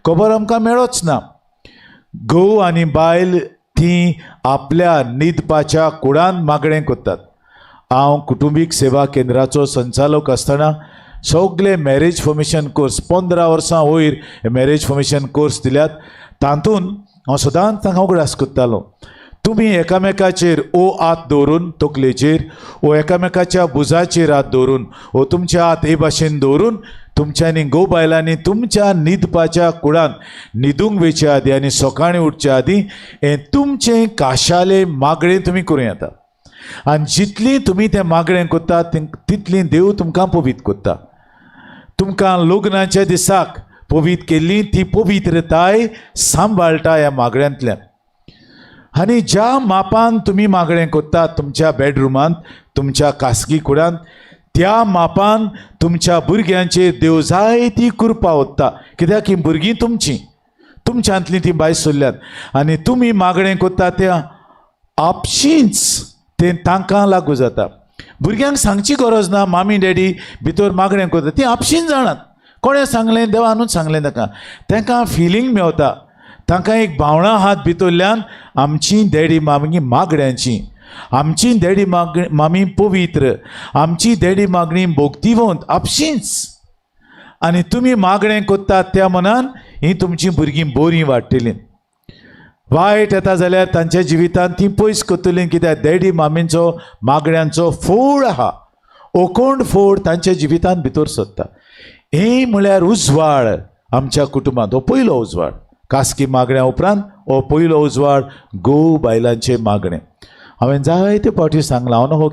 खबर आमकां मेळोच ना. घोव आनी बायल ती आपल्या न्हिदपाच्या कुडांत मागणें कोत्तात. हांव कुटुंबीक सेवा केंद्राचो संचालक आसतना सगळे मॅरेज फॉर्मेशन कोर्स 15 वर्सां वयर मॅरेज फॉर्मेशन कोर्स दिल्यात. तातूंत हांव सदांच तांकां उगडास कोत्तालो, तुमी एकामेकाचेर ओ हात दवरून तकलेचेर, ओ एकामेकाच्या बुजाचेर हात दवरून, ओ तुमचे हात हे भाशेन दवरून तुमच्यांनी घोव बायलांनी तुमच्या न्हिदपाच्या कुडांत न्हिदूंक वयचे आदी आनी सकाळीं उठचे आदी हें तुमचें खाशालें मागणें तुमी करूं येता. आनी जितली तुमी तें मागणें कोत्तात तितली देव तुमकां पवीत कोत्ता. तुमकां लग्नाच्या दिसाक पवीत केल्ली ती पवित्रताय सांबाळटा ह्या मागण्यांतल्यान. आनी ज्या मापान तुमी मागणें कोत्तात तुमच्या बेडरुमांत, तुमच्या खासगी कुडांत, त्या मापान तुमच्या भुरग्यांचेर देव जायती कृपा ओतता. कित्याक ही भुरगीं तुमच्यांतलीं ती भायर सरल्यात. आनी तुमी मागणें कोत्ता त्या आपशींच तें तांकां लागू जाता. भुरग्यांक सांगची गरज ना, मामी डॅडी भितर मागणें करता, ती आपशींच जाणात. कोणें सांगलें? देवानूच सांगलें तांकां फिलींग मेवता. तांकां एक भावना आहात भितरल्यान, आमची डॅडी मामी मागण्यांची, आमची डॅडी मामी पवित्र, आमची डॅडी मागणी भोगतीवंत आपशींच. आनी तुमी मागणें कोत्तात त्या मनान ही तुमची भुरगीं बरीं वाडटलीं. वायट येता जाल्यार तांच्या जिवितांत ती पयस करतलीं, कित्याक डॅडी मामींचो मागण्यांचो फोड आहा, ओकोंड फोड तांच्या जिवितांत भितर सरता. हें म्हळ्यार उजवाड आमच्या कुटुंबांत. हो पयलो उजवाड. खासगी मागण्या उपरांत हो पयलो उजवाड घोव बायलांचें मागणें. हांवें जायते फावटी सांगलां, हांव हो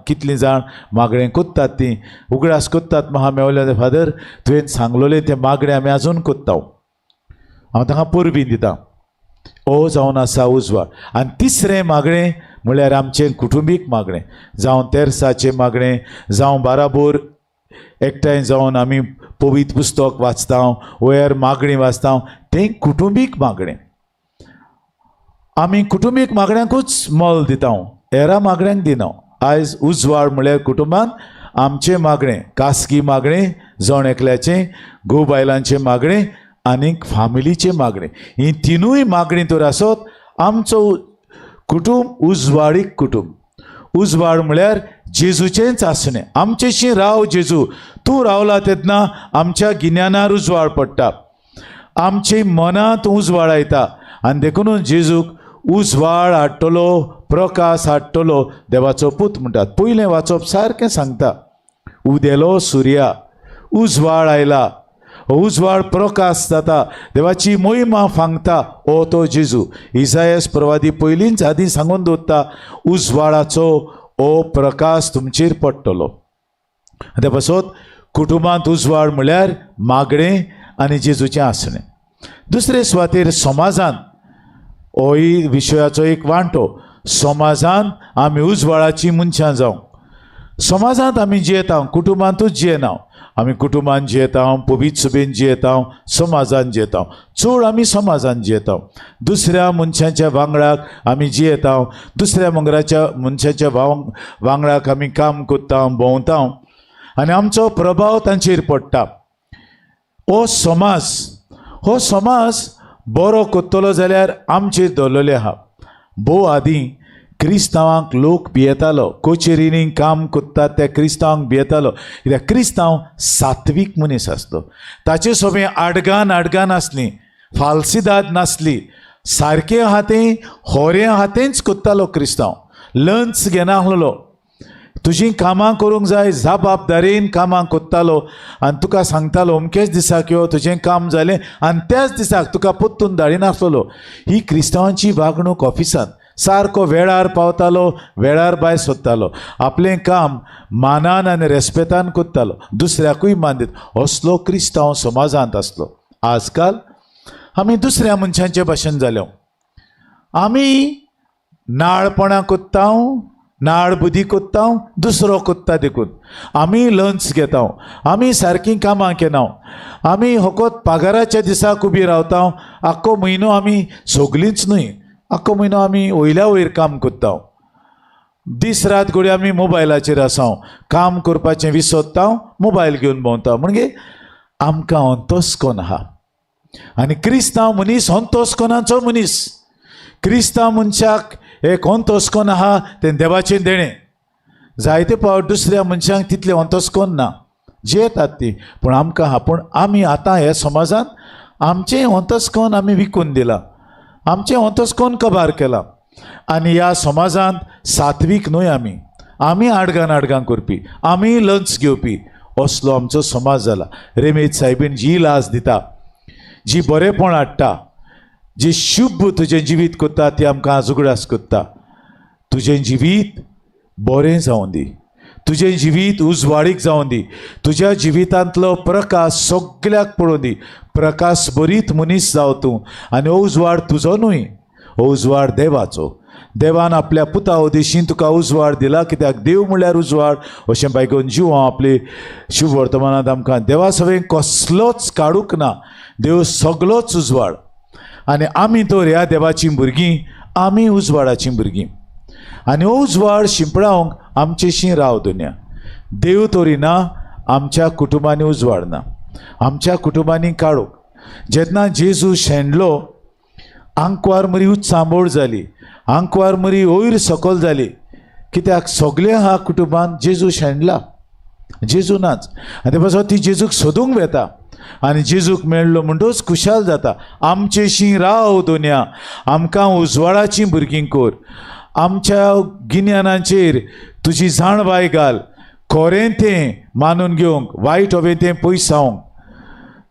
कितलीं जाण मागणें कोत्तात तीं उगडास कोत्तात. म्हाका मेवलें फादर तुवें सांगलोलें तें मागणें आमी आजून कोत्ता. हांव तांकां परबीं दितां. हो जावन आसा उजवाड. आनी तिसरें मागणें म्हळ्यार आमचें कुटुंबीक मागणें. जावं तेर्साचें मागणें, जावं बाराबोर एकठांय जावन आमी पवित्र पुस्तक वाचता, वयर मागणी वाचता, तें कुटुंबीक मागणें. आमी कुटुंबीक मागण्यांकूच मोल दिता, हेरा मागण्यांक दिना. आयज उजवाड म्हळ्यार कुटुंबांत आमचें मागणें, खासगी मागणें जण एकल्याचें, घोव बायलांचें मागणें आनीक फामिलीचें मागणें. ही तिनूय मागणी तर आसत आमचो कुटुंब उजवाडीक कुटुंब. उजवाड म्हळ्यार जेजूचेंच आसणें. आमचेशी राव जेजू. तूं रावला तेन्ना आमच्या गिन्यानार उजवाड पडटा, आमची मनांत उजवाड येता. आनी देखून जेजूक उजवाड हाडटलो, प्रकाश हाडटलो देवाचो पूत म्हणटात. पयलें वाचप सारकें सांगता, उदेलो सुर्या, उजवाड आयला, उजवाड प्रकाश जाता, देवाची मोहिमा सांगता हो तो जेजू. इसायास प्रवादी पयलींच आदी सांगून दवरता, उजवाडाचो हो प्रकाश तुमचेर पडटलो. ते पासत कुटुंबांत उजवाड म्हळ्यार मागणें आनी जेजूचें आसणें. दुसरे सुवातेर समाजांत होय विशयाचो एक वांटो. समाजांत आमी उजवाडाची मनशां जावं. समाजांत आमी जियेता, कुटुंबांतूच जियेना. आमी कुटुंबान जियेता, पवित्र सभेन जियेता, समाजान जियेता. चड आमी समाजान जियेता. दुसऱ्या मनशांच्या वांगडाक आमी जियेता, दुसऱ्या मनशाच्या वांगडाक आमी काम करता, भोंवता आनी आमचो प्रभाव तांचेर पडटा. हो समाज बरो करतलो जाल्यार आमचेर दवरलेले आहा. भोव आदीं क्रिस्तांवांक लोक भियेतालो, कोचेरींनी काम कोत्तात त्या क्रिस्तांवांक भियेतालो, कित्याक क्रिस्तांव सात्वीक मनीस आसलो. ताचे सोबे आडगान आसली, फालसिदाद नासली, सारकें आहा तें होरें आहा तेंच कोत्तालो क्रिस्तांव. लंच घेनासलो, तुजीं कामां करूंक जाय जबाबदारेन कामां कोत्तालो आनी तुका सांगतालो अमकेच दिसाक यो, तुजें काम जालें आनी त्याच दिसाक तुका पोत्तून धाडिनासलो. ही क्रिस्तांवांची वागणूक ऑफिसांत. सारको वेळार पावतालो, वेळार भायर सोदतालो, आपलें काम मानान आनी रेस्पेतान कोत्तालो, दुसऱ्याकूय मान दित. असलो क्रिस्तांव समाजांत आसलो. आजकाल आमी दुसऱ्या मनशांचे भाशेन जाल्यो. आमी नाळपणां कोत्ता, नाळ बुदी कोत्ता, दुसरो कोत्ता देखून. आमी लंच घेता, आमी सारकीं कामां केना, आमी फकत पगाराच्या दिसाक उबी रावता. आख्खो म्हयनो आमी सगलींच न्हय, आख्खो म्हयनो आमी वयल्या वयर काम कोत्ता. दीस रात घडये आमी मोबायलाचेर आसा, काम करपाचें विसरता, मोबायल घेवन भोंवता. म्हणजे आमकां अंतस्कोन आहा. आनी क्रिस्तांव मनीस अंतस्कोनाचो मनीस. क्रिस्तांव मनशाक एक अंतस्कोन आहा, तें देवाचें देणें. जायते फावट दुसऱ्या मनशांक तितलें अंतस्कोन ना, जेतात ती, पूण आमकां आहा. पूण आमी आतां ह्या समाजांत आमचें अंतस्कोन आमी विकून दिलां, आमचें अंतस्कोन कबार केलां. आनी ह्या समाजांत सात्वीक न्हय आमी. आमी आडगान करपी, आमी लंच घेवपी, असलो आमचो समाज जाला. रेमेज सायबीन जी लाज दिता, जी बरेपण हाडटा, जी शुभ तुजें जिवीत कोत्ता, ती आमकां आजुगडास कोत्ता. तुजें जिवीत बरें जावं दी, तुजें जिवीत उजवाडीक जावं दी, तुज्या जिवितांतलो प्रकाश सगळ्याक पळोवन दी. प्रकाश बरीत मनीस जाव तूं. आनी हो उजवाड तुजो न्हय, हो उजवाड देवाचो. देवान आपल्या पुता उद्देशीं तुका उजवाड दिला, कित्याक देव म्हळ्यार उजवाड अशें बायकोन जीव आपले शुभ वर्तमानांत आमकां. देवा सवें कसलोच काडूक ना, देव सगळोच उजवाड. आनी आमी तर ह्या देवाचीं भुरगीं, आमी उजवाडाचीं भुरगीं. आनी हो उजवाड शिंपडावंक आमचेशीं राव दुनिया. देव तोरी ना, आमच्या कुटुंबांनी उजवाड ना, आमच्या कुटुंबांनी काडूंक. जेन्ना जेजू शेणलो, आंकवार मरी उच्चांबोळ जाली, आंकवार मरी वयर सकयल जाली, कित्याक सगळे ह्या कुटुंबांत जेजू शेणला, जेजू नाच. आनी ते पासून ती जेजूक सोदूंक वेता, आनी जेजूक मेळ्ळो म्हणटच खुशाल जाता. आमचेशीं राव दुनिया, आमकां उजवाडाचीं भुरगीं कर. आमच्या गिन्यानाचेर तुजी जाणबाय घाल, खरें तें मानून घेवंक, वायट हवें तें पयस सावंक.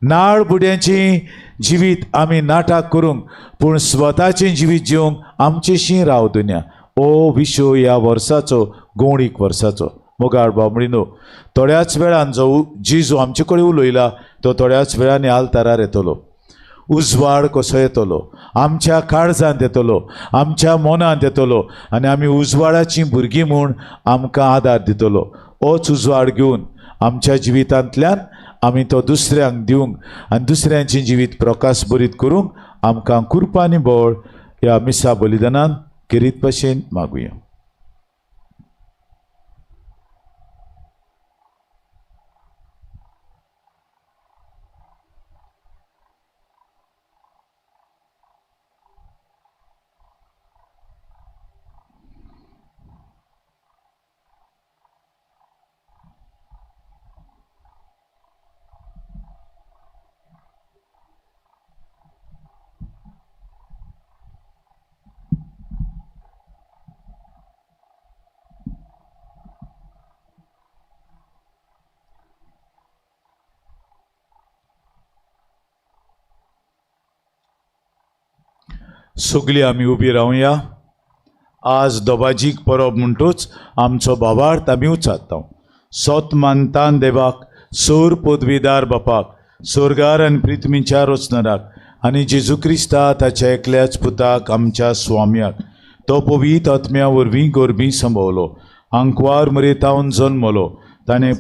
नाळ बुड्याचें जिवीत आमी नाटक करूंक, पूण स्वताचें जिवीत जिवंक आमचेशीं राव दुनिया. हो विशय ह्या वर्साचो, गवळीक वर्साचो. मोगाळ बाबडीनो, थोड्याच वेळान जो जेजू आमचे कडेन उलयला, तो थोड्याच वेळांनी आल्तारार येतलो. उजवाड कसो येतलो, आमच्या काळजांत येतलो, आमच्या मनांत येतलो, आनी आमी उजवाडाचीं भुरगीं म्हूण आमकां आदार दितलो. होच उजवाड घेवन आमच्या जिवितांतल्यान आमी तो दुसऱ्यांक दिवंक आनी दुसऱ्यांचें जिवीत प्रकाश बरीत करूंक आमकां कृपा आनी बळ ह्या मिसा बलिदानान किरीत भशेन मागुया. सगळीं आमी उबी रावया. आज दोबाजीक परब म्हणटूच आमचो भावार्थ आमी उचारता. सोत मानतान देवाक, सोर पदवीदार बापाक, स्वर्गार आनी पृथ्वीच्या रचणाराक, आनी जेजू क्रिस्ता ताच्या एकल्याच पुताक आमच्या स्वाम्याक, तो पवित्र आत्म्या वरवीं गोरबी संभवलो, आंकवार मरेतावन जल्मलो, ताणें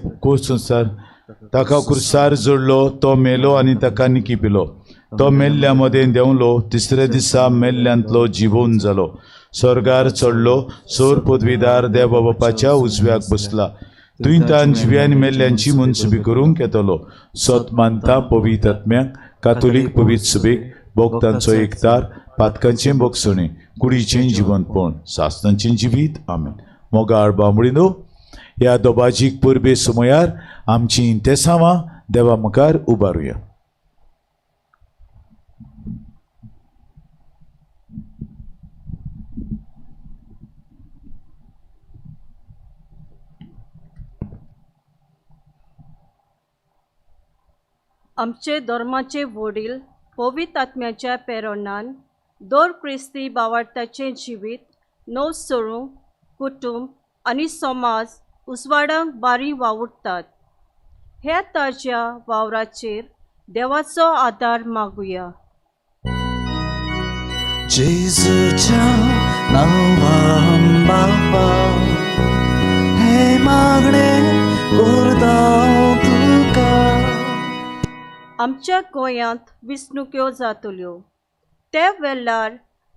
ताका कुर्सार जोडलो, तो मेलो आनी ताका निकिपिलो, तो मेल्ल्या मदें देंवलो, तिसरे दिसा मेल्ल्यांतलो जिवोवन जालो, स्वर्गार चडलो, सोर पदवीदार देवा बापाच्या उजव्याक बसला, तुयतान जिव्यांनी मेल्ल्यांची मनसुबी करूंक येतलो. सोत मानता पवित्र आत्म्याक, कातोलीक पवित्र सुबेक, भोगतांचो एकतार, पातकांचें भोगसणें, कुडीचें जिवनपण, सासणांचें जिवीत. आमेन. मोगाळ बांबळिनो, ह्या दोबाजीक परबे समयार आमचीं इंतेसांवां देवा मुखार उबारुया. आमचे धर्माचे वडील पवित्र आत्म्याच्या प्रेरणान दर क्रिस्ती भावार्थाचें जिवीत नव सोडूंक कुटुंब आनी समाज उजवाडाक बारी वावुरतात. हे ताच्या वावराचेर देवाचो आदार मागुया. जेजूच्या नांवान बापा, हे मागणें करता तुका. आमच्या गोंयांत वेंचणुक्यो जातल्यो. ते वेळार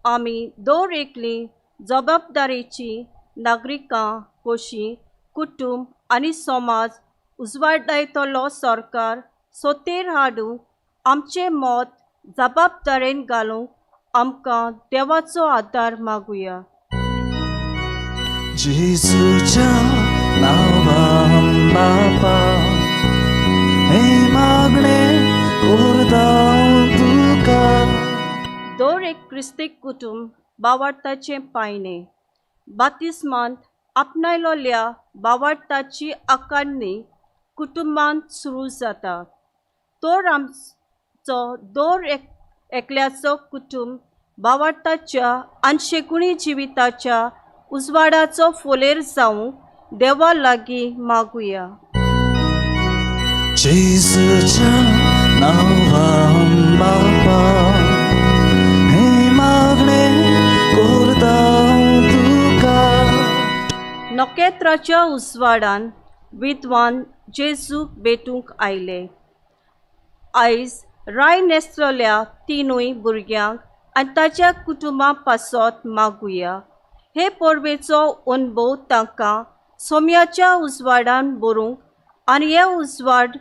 आमी दर एकली जबाबदारेची नागरिकां कशी कुटुंब आनी समाज उजवाडायतलो सरकार सोतेर हाडूंक आमचें मत जबाबदारेन घालूंक आमकां देवाचो आदार मागुया. जेजूच्या नांवान बापा, हे मागणें करता तुका. दर एक क्रिस्तीक कुटुंब भावार्थाचें पायणें. बातिस्मांत आपणायलोल्या भावार्थाची आकारणी कुटुंबांत सुरू जाता. तर आमचो दर एकल्याचो कुटुंब भावार्थाच्या अंशेकुणी जिविताच्या उजवाडाचो फोलेर जावंक देवा लागीं मागुया. जेजूच्या नांवान बापा, हे मागणें करता तुका. नकेत्राच्या उजवाडान विद्वान जेजूक भेटूंक आयले. आयज राय नेसलेल्या तिनूय भुरग्यांक आनी ताच्या कुटुंबा पासत मागुया. हे परबेचो अनुभव तांकां सोम्याच्या उजवाडान बरूंक आनी हे उजवाड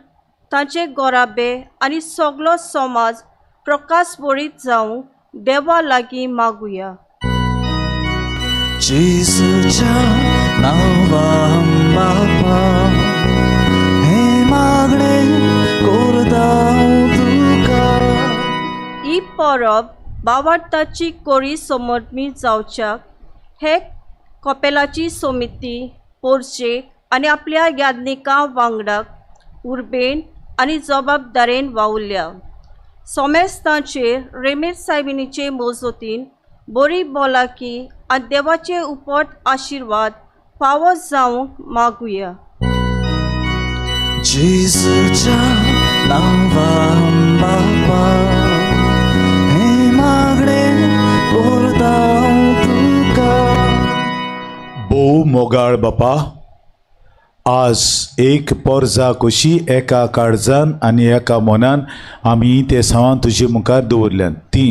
तांचे गोराबे आनी सगलो समाज प्रकाश बरीत जावंक देवा लागीं मागुया. जेजूच्या नांवान बापा, हे मागणें करता तुका. ही परब भावार्थाची कोरी समर्मी जावच्याक हे कपेलाची समिती पोरचेक आनी आपल्या याज्ञिकां वांगडाक उर्बेन आनी जबाबदारेन वावुरल्या. सोमेस्तांचेर रेमेर सायबिणीचे मोजतीन बरी भलायकी आनी देवाचे उपट आशिर्वाद फावो जावंक मागुया. जेजूच्या नांवान बापा, हे मागणें करता तुका. भोव मोगाळ बापा, आज एक पोरजा कशी एका काळजान आनी एका मनान आमी ते सावां तुजे मुखार दवरल्यान. ती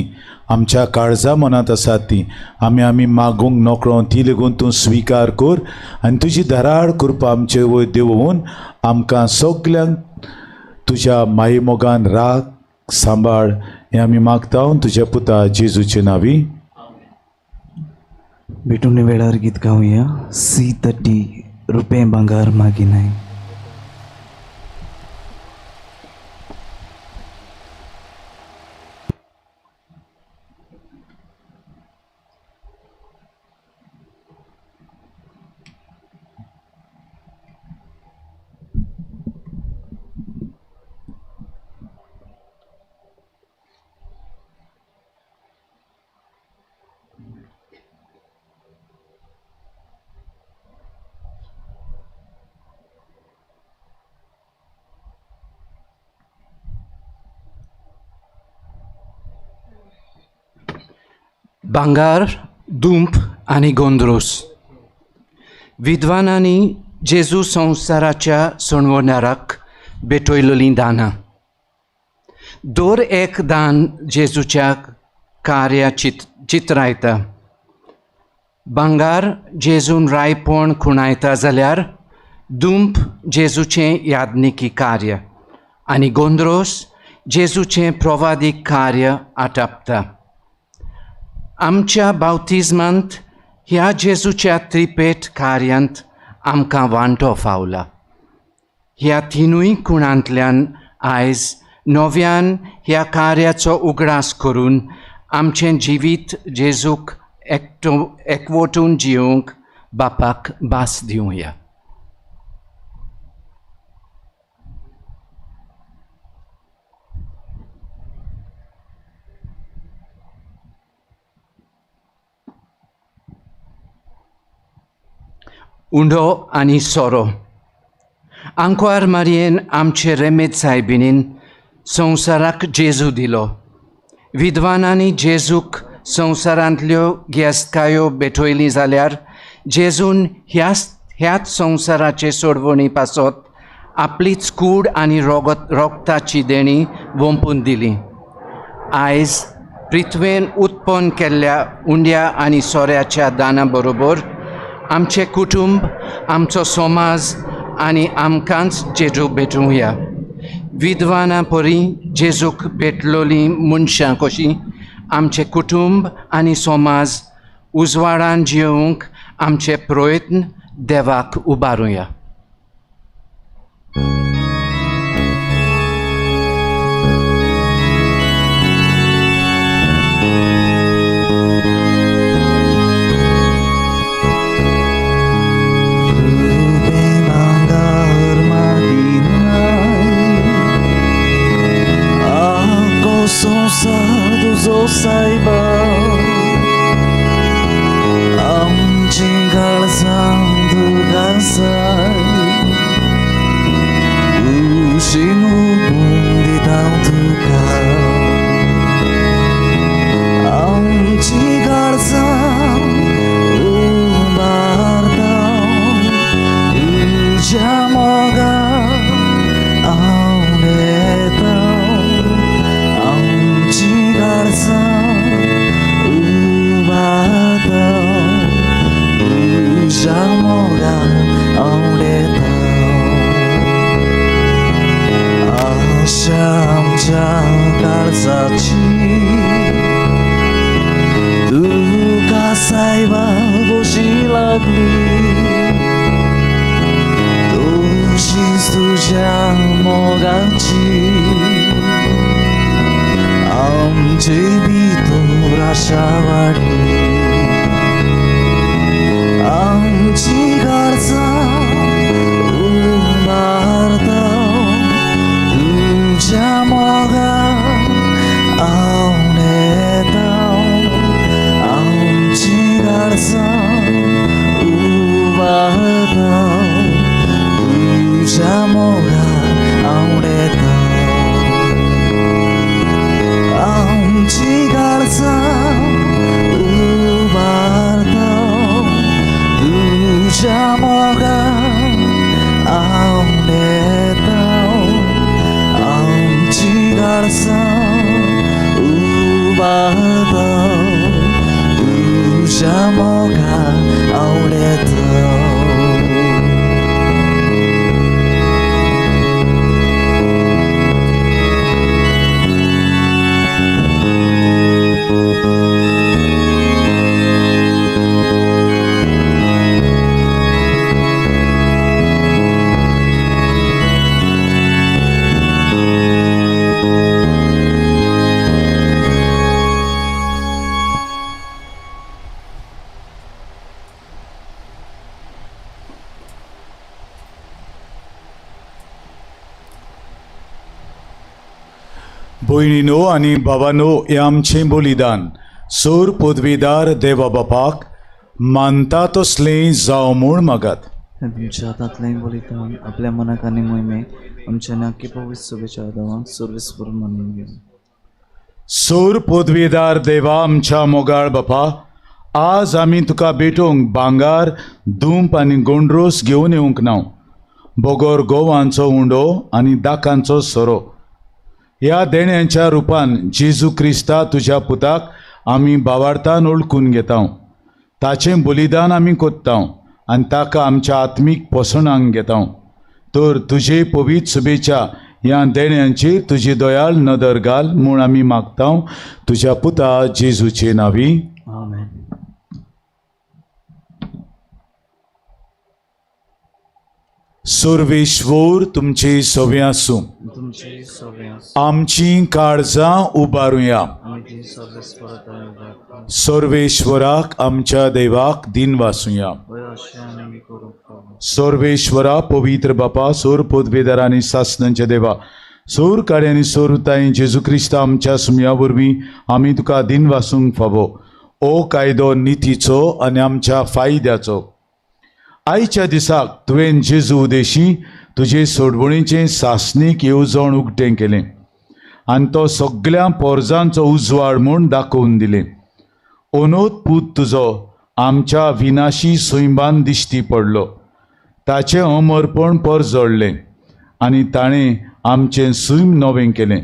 आमच्या काळजा मनांत आसा ती आमी मागूंक नकळो ती लेगून तूं स्विकार कर आनी तुजी धराड कृपा आमचे वयर देवून आमकां सगल्यांक तुज्या माये मोगान राख सांबाळ हें आमी मागता तुज्या पुता जेजूचे नांवी. भेटून वेळार गीत गावया. सीतटी रुपये भांगार मागिनाय. भांगार, दुंप आनी गोंदरोस. विद्वानांनी जेजू संवसाराच्या सोणवणाराक भेटयलोलीं दानां. दर एक दान जेजूच्या कार्या चित्रायता. भांगार जेजून रायपण खुणायता जाल्यार दुंप जेजूचें याज्ञिकी कार्य आनी गोंदरोस जेजूचें प्रवादीक कार्य आटापता. आमच्या बावतिजमांत ह्या जेजूच्या त्रिपेट कार्यांत आमकां वांटो फावला. ह्या तिनूय कुणांतल्यान आयज नव्यान ह्या कार्याचो उगडास करून आमचें जिवीत जेजूक एकवटून जिवंक बापाक भास दिवया. उंडो आनी सोरो. आंकवार मारयेन आमचे रेमेद सायबिणीन संवसाराक जेजू दिलो. विद्वानांनी जेजूक संवसारांतल्यो गियेस्तकायो भेटयली जाल्यार जेजून ह्याच संवसाराचे सोडवणी पासत आपलीच कूड आनी रोगताची देणी वंपून दिली. आयज पृथ्वेन उत्पन्न केल्ल्या उंड्या आनी सोऱ्याच्या दाना बरोबर आमचे कुटुंब, आमचो समाज आनी आमकांच जेजू भेटूया. विद्वानां परी जेजूक भेटलोलीं मनशां कशीं आमचे कुटुंब आनी समाज उजवाडान जिवंक आमचे प्रयत्न देवाक उबारुया. तुझो सायबा आमची काळजां तुका जाय. उशीन उबून दिता तुका आमची काळजां उबारता. तुज्या मोगान हांव येता. आमची काळजां उबारता. तुज्या मोगान हांव येता. आशा आमच्या काळजाची तुका सायबा कशी लागली. तशीच तुज्या मोगाची आमचे भितर आशा वाडली. आमची काळजां उबारता. तुज्या मोगान हांव येता. आमची काळजां उबारता. तुज्या मोगान हांव येता. आमची काळजां उबारता. तुज्या मोगान हांव येता. आमची काळजां उबारता. तुज्या मोगान हांव येता. भयणीनो आनी बाबांनो, हें आमचें बलिदान सोर पदवीदार देवा बापाक मानता तसलें जावं म्हूण मागात. तुमच्या हातांतलें बलिदान आपल्या मनाक आनी मोहिमेक आमच्या नाकी पवित्र सभेच्या आदारांत सर्वेस्पर मानून घेवन. सोर पदवीदार देवा आमच्या मोगाळ बापा, आज आमी तुका भेटोवंक भांगार, धूप आनी गोंडरोस घेवन येवंक ना. बोगोर गोवांचो उंडो आनी दाकांचो सोरो ह्या देण्यांच्या रुपान जेजू क्रिस्ता तुज्या पुताक आमी भावार्थान ओळखून घेता. ताचें बलिदान आमी कोत्ता आनी ताका आमच्या आत्मीक पोसणांक घेता. तर तुजे पवित्र सभेच्या ह्या देण्यांचेर तुजी दयाळ नदर घाल म्हूण आमी मागता तुज्या पुता जेजूचे नांवी. आमेन. सर्वेश्वर तुमचे सवे आसूं. तुमची सगळ्यांस आमची काळजां उबारुया. आमी ती सर्वेस्परता सर्वेश्वराक आमच्या देवाक दिन वासुया. वय अशें आमी करूंक पावो. सर्वेश्वरा पवित्र बापा सोर पदवेदार आनी सासणांच्या देवा सोर काडे आनी सोर ताई जेजू क्रिस्त आमच्या सुमया वरवीं आमी तुका दिन वासूंक फावो. ओ कायदो नितीचो आनी आमच्या फायद्याचो. आयच्या दिसाक तुवें जेजू उदेशी तुजे सोडवणीचें सासणीक येवजण उक्तें केलें आनी तो सगळ्या पोरजांचो उजवाड म्हूण दाखोवन दिलें. ओनोत पूत तुजो आमच्या विनाशी सैमान दिश्टी पडलो. ताचें अमरपण पर जोडलें आनी ताणें आमचें सैम नवें केलें.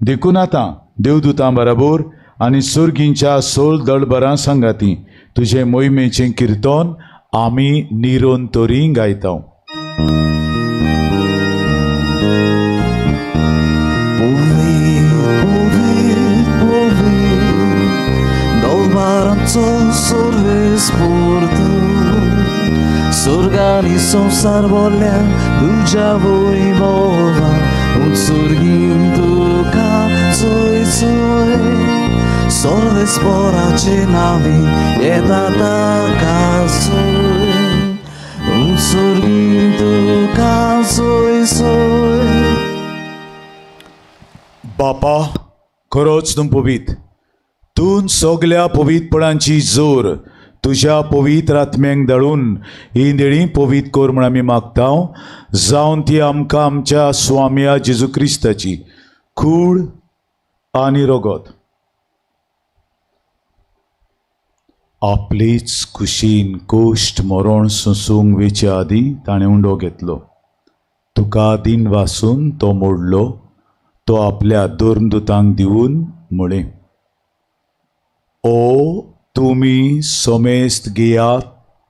देखून आतां देवदूतां बराबर आनी सुर्गींच्या सोल दळबरां सांगाती तुजे मोहिमेचें किर्तन आमी निरोंतोरी गायता. Dolbaranco सर्वेस्पर्ता स्वर्गानी संसार बोल्या तुझ्या वैभवा उत्सर्गीन तुका चोय चोय सर्वेस्पराचे नावे येता ताका चोय उत्सर्गीन तुका चोय चोय. बापा खरोच तूं पवित्र. तूं सगळ्या पवित्रपणांची जोर तुज्या पवित्र आत्म्यांक धाडून ही देणी पवित्र कर म्हूण आमी मागता. जावन ती आमकां आमच्या स्वाम्या जेजू क्रिस्ताची खूड आनी रगत आपलीच कुशीन कोश्ट मरण सोंसूंक वेचे आदीं ताणें उंडो घेतलो. तुका दिन वासून तो मोडलो. तो आपल्या दोर्नदूतांक दिवन म्हळें, ओ तुमी सोमेस्त घेयात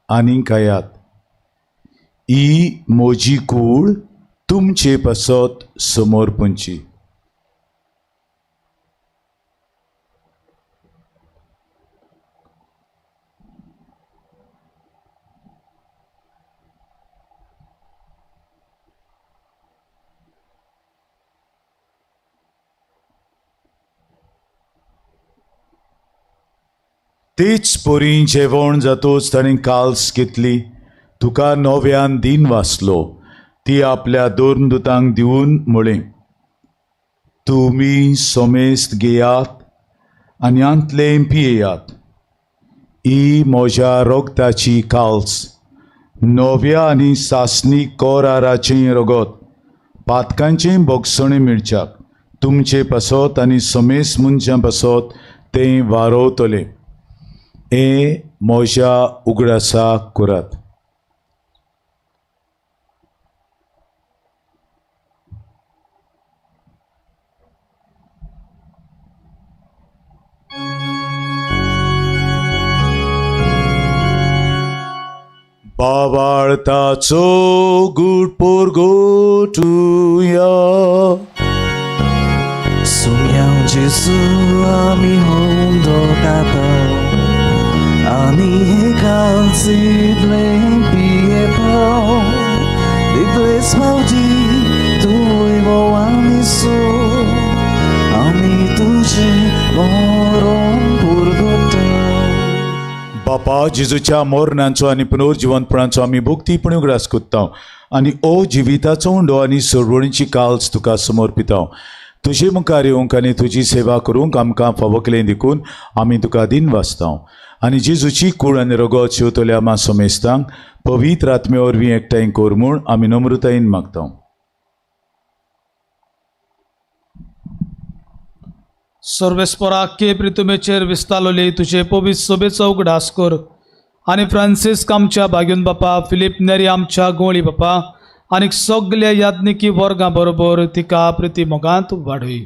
आनी खायात. ही म्हजी कूड तुमचे पासत समोर पंची. तेच पोरी जेवण जातोच ताणें काल्स घेतली. तुका नव्यान दिन वाचलो. ती आपल्या दोर्नदूतांक दिवन म्हळें, तुमी सोमेस्त घेयात आनी आंतलें पियेयात. ही म्हज्या रोगताची काल्स नव्या आनी सासणी कोराराचें रगत पातकांचें बोगसणें मिरच्याक तुमचे पासत आनी सोमेस मनशां पासत तें वारोवतलें. हे म्हज्या उगडासाक करात. बाबाळताचो गूड पोरगोटुया. सुम्या जेजू आमी होंदो खाता आनी हे काल्सींतलें पियेपाव देखलेच फावटी तुवें बोवांनी सो आमी तुजें मरण पुरगोता. बापा जेजूच्या मरणाचो आनी पुनर्जिवंतपणाचो आमी भोक्तीपणी उगडास कोत्ता आनी ओ जिविताचो उंडो आनी सोडवणीची काल्स तुका समर्पिता. तुजे मुखार येवंक आनी तुजी सेवा करूंक आमकां फावो केलें देखून आमी तुका दिन वाचता. आनी जेजूची कूड आनी रगत शेवतल्या आमा सोमेस्तांक पवित्र आत्मे वरवीं एकठांय कर म्हूण आमी नम्रतायेन मागता. सर्वेस्पराके प्रितुमेचेर विस्तारलोली तुजे पवित्र सोबेचो उगडास कर आनी फ्रांसीस आमच्या बागेन बापा फिलीप नेरी आमच्या गोळी बापा आनी सगळ्या याज्ञिकी वर्गां बरोबर तिका प्रितीमोगांत वाडय.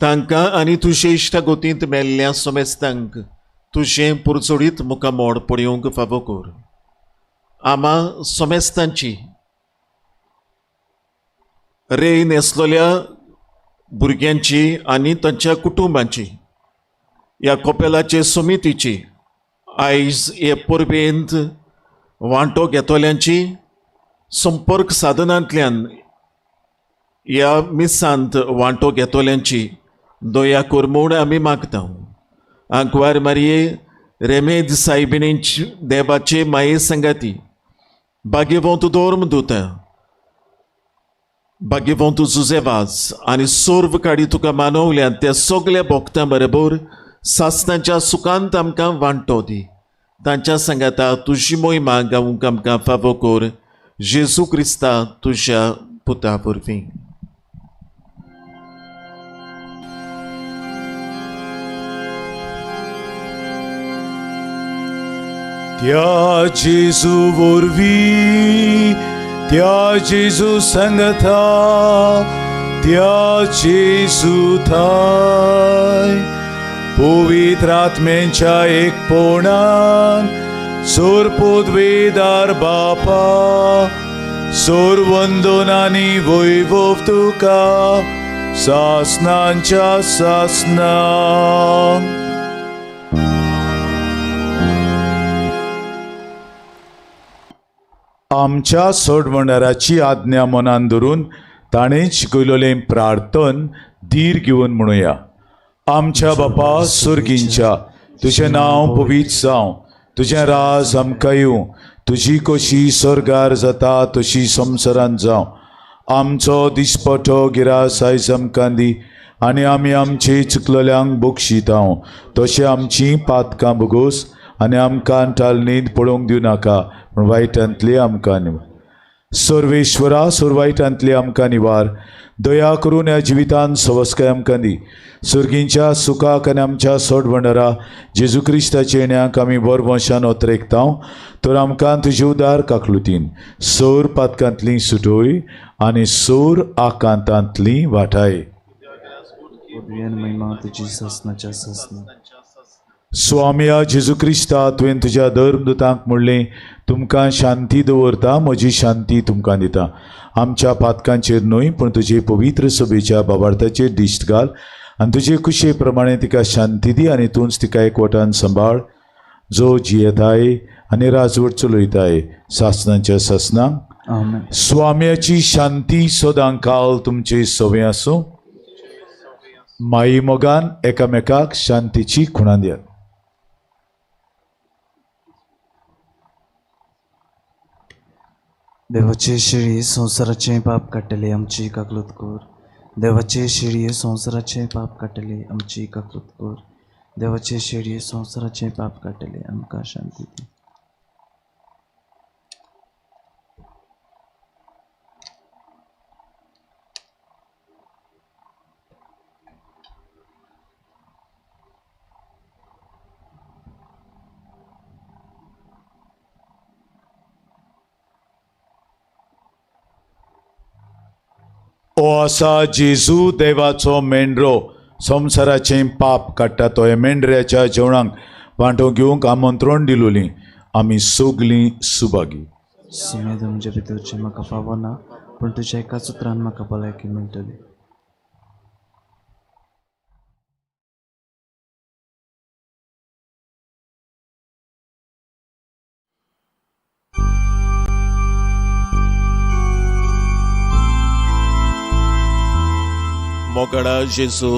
तांकां आनी तुजे इश्टागोतींत मेल्ल्या सोमेस्तांक तुजें पुरजोडीत मुखामोड पळोवंक फावो कर. आमा सोमेस्तांची रे नेसलोल्या भुरग्यांची आनी तांच्या कुटुंबांची ह्या कोपेलाचे समितीची आयज हे परबेंत वांटो घेतोल्यांची संपर्क साधनांतल्यान ह्या मिसांत वांटो घेतोल्यांची दया कर म्हूण आमी मागता. आंकवार मारये रेमेद सायबिणींची देवाचे माये संगाती भाग्यवंत धोर्मदूत भाग्यवंत जुजेवास आनी सोर्व काडी तुका मानवल्यान त्या सगल्या भक्तां बरोबर सासणाच्या सुखांत आमकां वांटो दी. तांच्या सांगाता तुजी मोहिमा गावूंक आमकां फावो कर. जेजू क्रिस्ता तुज्या पुता वरवीं. त्या जेजू वरवीं त्या जेजू संगता त्या जेजू थाय पवित्र आत्म्याच्या एकपणान सोरपोदवेदार बापा सोरवंदनांनी वैभव तुका सासनांच्या सासना. आमच्या सोडवणाराची आज्ञा मनान धरून ताणें शिकयलोलें प्रार्थन धीर घेवन म्हणुया. आमच्या बापा सुर्गींच्या तुजें नांव पवित्र जावं. तुजें राज आमकां येवं. तुजी कशी स्वर्गार जाता तशी संवसारांत जावं. आमचो दिसपठो गिरास आयज आमकां दी आनी आमी आमचे चुकलोल्यांक बक्षितांव तशें आमचीं पातकां भोगोस आनी आमकां टालनींत पडोवंक दिवं नाका पूण वायटांतली आमकां निवार. सर्वेश्वरा सुरवायटांतली आमकां निवार. दया करून ह्या जिवितांत सवस्काय आमकां दी. सुर्गींच्या सुखाक आनी आमच्या सोडवणारा जेजू क्रिस्ताच्या येण्याक आमी बरवशान ओतरेकतांव तर आमकां तुजे उदार काकलुतीन सोर पातकांतली सुटोय आनी सोर आकांतांतली वाटाय. महिमा तुजी सासनाच्या सासना. स्वामिया जेजू क्रिस्ता तुवें तुज्या धर्मदुतांक म्हणलें तुमकां शांती दवरता म्हजी शांती तुमकां दिता. आमच्या पातकांचेर न्हय पूण तुजे पवित्र सभेच्या बाबार्थाचेर दिश्ट घाल आनी तुजे कुशे प्रमाणे तिका शांती दी आनी तूंच तिका एकवटान सांबाळ जो जियेताय आनी राजवट चलयताय सासनांच्या सासनांक. आमेन. स्वाम्याची शांती सदां काल तुमचे सवे आसूं. माई मोगान एकामेकाक शांतीची खुणां दियात. देवाचे शिळी संवसाराचे पाप काडटले आमची काकलूत कर. देवाचे शिळी संवसाराचे पाप काडटले आमची काकलूत कर. देवाचे शिळी संवसाराचे पाप काडटले आमकां शांती दी. ओ आसा जेजू देवाचो मेंढरो संवसाराचें पाप काडटा तो हे मेंढऱ्याच्या जेवणाक वांटो घेवंक आमंत्रण दिलोलीं आमी सगलीं सुभागी. सुमेध म्हणजे भितरचे म्हाका फावो ना पूण तुज्या एकाच उतरान म्हाका भलायकी मेळटली. मोगडा जेजू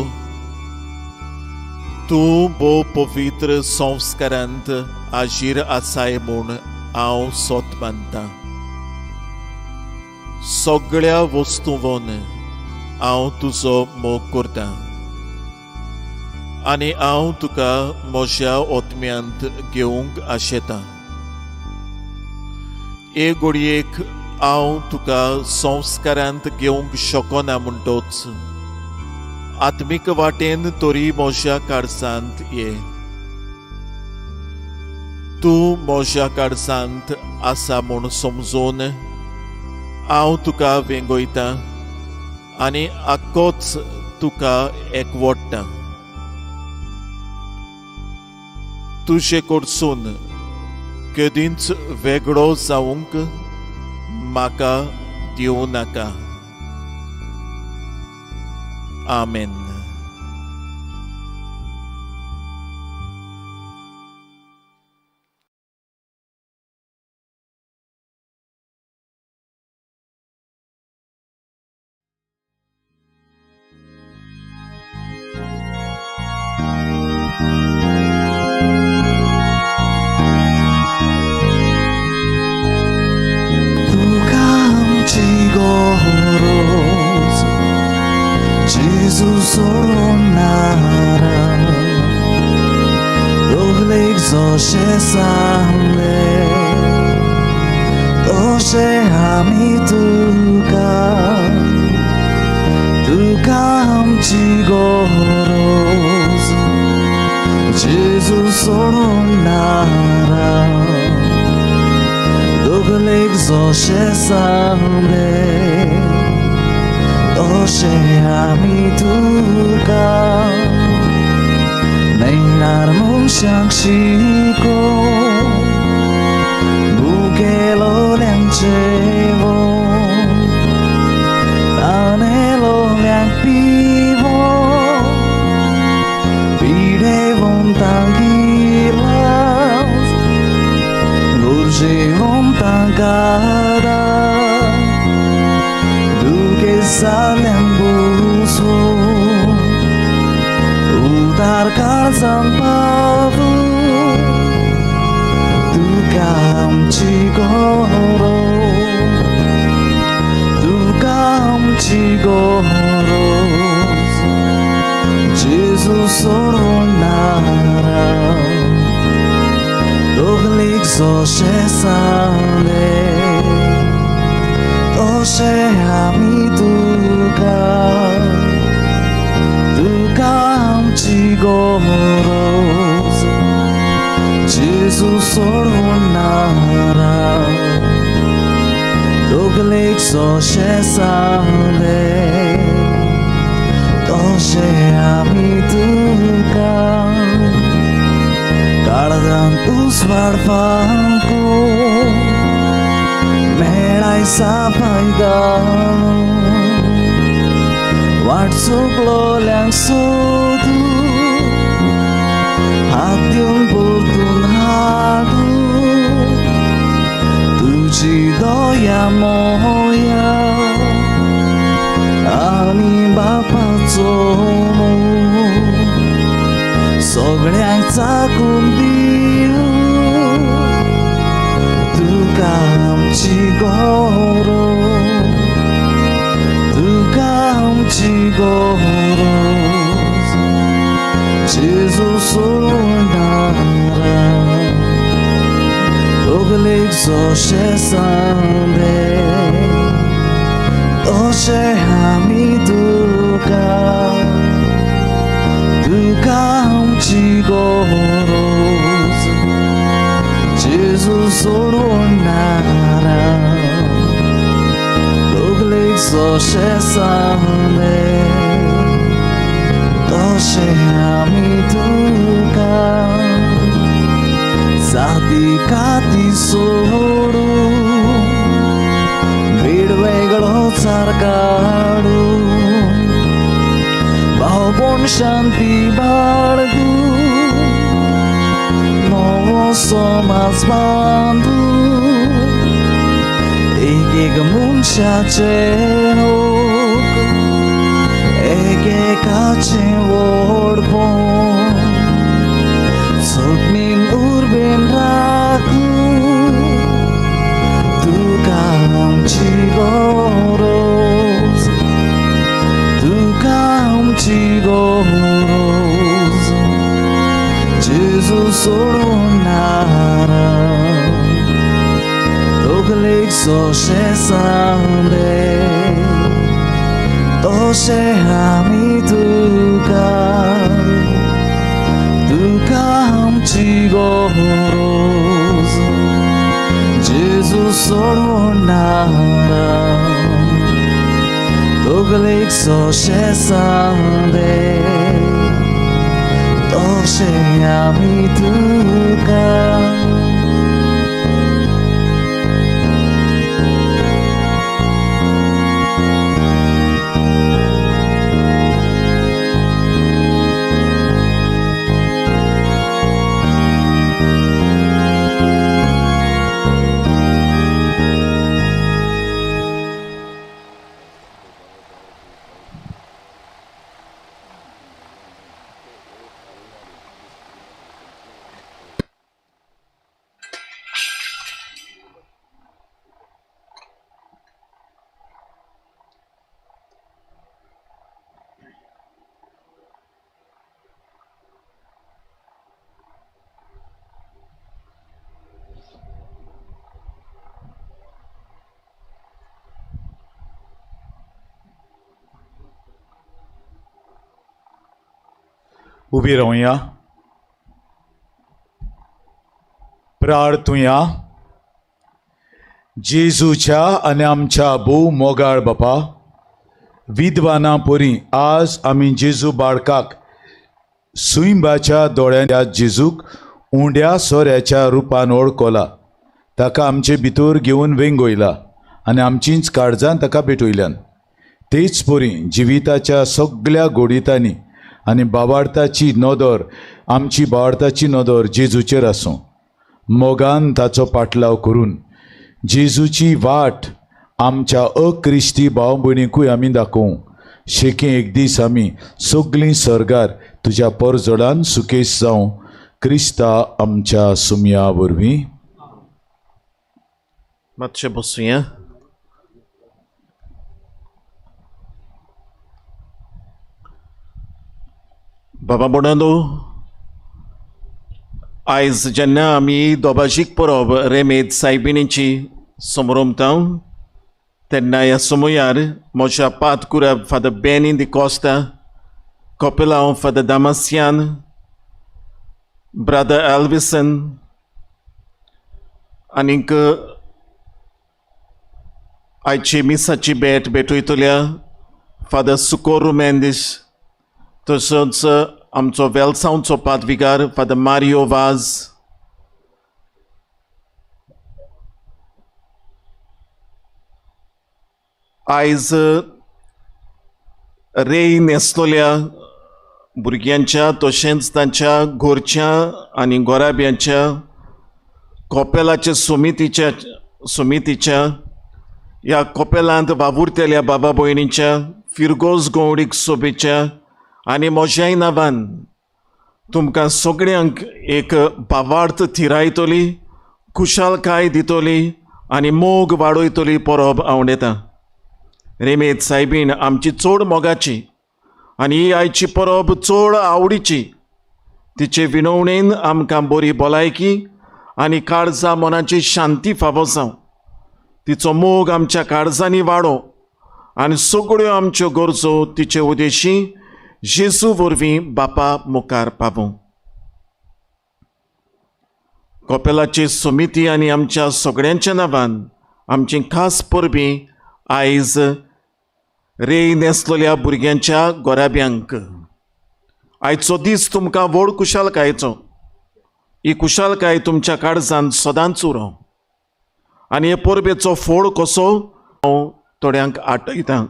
तूं भोव पवित्र संस्कारांत आजीर आसाय म्हूण हांव सोत मानतां. सगळ्या वस्तूंवन हांव तुजो मोग करतां आनी हांव तुका म्हज्या ओतम्यांत घेवंक आशेतां. हे घडयेक हांव तुका संस्कारांत घेवंक शकना म्हणटोच आत्मीक वाटेन तरी म्हज्या काळजांत ये. तूं म्हज्या काळजांत आसा म्हूण समजून हांव तुका वेंगयतां आनी आख्खोच तुका एकवडटा. तुजे कडसून कधीच वेगळो जावंक म्हाका दिवं नाका. आमेन. तुका आमची गरज जेजू सोडून नारा दोगलेक जशें सांगले तशें आमी तुका आमची गरज जेजू सोडून नारा दोगलेक जशें सांगले तशें आमी तुका नैनार मनशांक शिकोवन मुगेलोल्यांक जेवण ताणेलोल्यांक पिवोन पिडेवंतांक इलाज गरजेवंतांक आदार दुखेसाल्यांक बसोवन उदार काळजान पावून तुका आमची गरज तुका आमची गरज जेजू सोडून नारा दोगलेक जशें सांगले तशें आमी तुका आमची गरज जेजू सोडून नारा दोगलेक जशें सांगले तशें आमी तुका काळजांत उसवाड फांकून मेळाय सापाय घालून वाट चुकलोल्यांक सोदून हात दिवन परतून हाडून तुजी दया मोया आनी बापाचो मोग सगळ्यांक चाकून दिवून तुका आमची गरज तुका आमची गरज जेजू सोडून नारा दोगलेक जशें सांगले तशें आमी तुका आमची गरज जेजू सोडून नारा दोगलेक जशें सांगले तशें आमी तुका जाती काती सोडून बीड वेगळो चार काडून भावबोण शांती बाळगून नवो समाज बांदून एक मनशाचे लोक एकेकाचें व्हडपण चटणीन उर्बेन राखून तुका आमची गरज तुका आमची गरज जेजू सोडून नारा दोगलेक जशें सांगले तशें आमी तुका आमची गरज जेजू सोडून नारा सगळेक सोशे सांदे तोशे आमी तुका उबी रावया. प्रार्थुया. जेजूच्या आनी आमच्या भोव मोगाळ बापा, विद्वाना परी आज आमी जेजू बाळकाक सुंबाच्या दोळ्यांच्या जेजूक उंड्या सोऱ्याच्या रुपान ओळखला. ताका आमचे भितर घेवन वेंगयला आनी आमचींच काळजां ताका भेटयल्यान. तेच परी जिविताच्या सगळ्या गोडितांनी आनी भावार्थाची नदर आमची भावार्थाची नदर जेजूचेर आसूं. मोगान ताचो पाटलाव करून जेजूची वाट आमच्या अक्रिस्ती भाव भयणीकूय आमी दाखोवं. शेके एक दीस आमी सगळीं सरगार तुज्या परजोडान सुकेस जावं. क्रिस्ता आमच्या सुमया वरवीं. मातशें बसूया. बाबा बोडांदो, आयज जेन्ना आमी दोबाशीक परब रेमेद सायबिणीची समोरमतां, तेन्ना ह्या समयार म्हज्या पातकुराब फादर बेनी दी कॉस्ता, कपेलांव फादर दामासियान, ब्रादर एल्विसन आनीक आयची मिसाची भेट भेटयतल्या फादर सुकोरू मेंदीस, तसोच आमचो वेलसांवचो पादविकार फादर मारियो वाज, आयज रेई नेसलोल्या भुरग्यांच्या तशेंच तांच्या घोरच्या आनी गोराब्यांच्या कोपेलाच्या समितीच्या ह्या कोपेलांत वावुरतेल्या बाबा भयणीच्या फिरगोज गवडीक सोबेच्या आनी म्हज्याय नांवान तुमकां सगळ्यांक एक भावार्थ थिरायतली, खुशालकाय दितली आनी मोग वाडयतली परब आवडेता. रेमेद सायबीण आमची चड मोगाची आनी ही आयची परब चड आवडीची. तिचे विनवणेन आमकां बरी भलायकी आनी काळजां मनाची शांती फावो जावं. तिचो मोग आमच्या काळजांनी वाडो आनी सगळ्यो आमच्यो गरजो तिचे उदेशी जेजू वरवीं बापा मुखार पावूं. कोपेलाची समिती आनी आमच्या सगळ्यांच्या नांवान आमची खास परबीं आयज रेई नेसलेल्या भुरग्यांच्या गोराब्यांक. आयचो दीस तुमकां व्हड कुशालकायेचो. ही कुशालकाय तुमच्या काळजांत सदांच उरो आनी हे परबेचो फोड कसो हांव थोड्यांक आटयतां.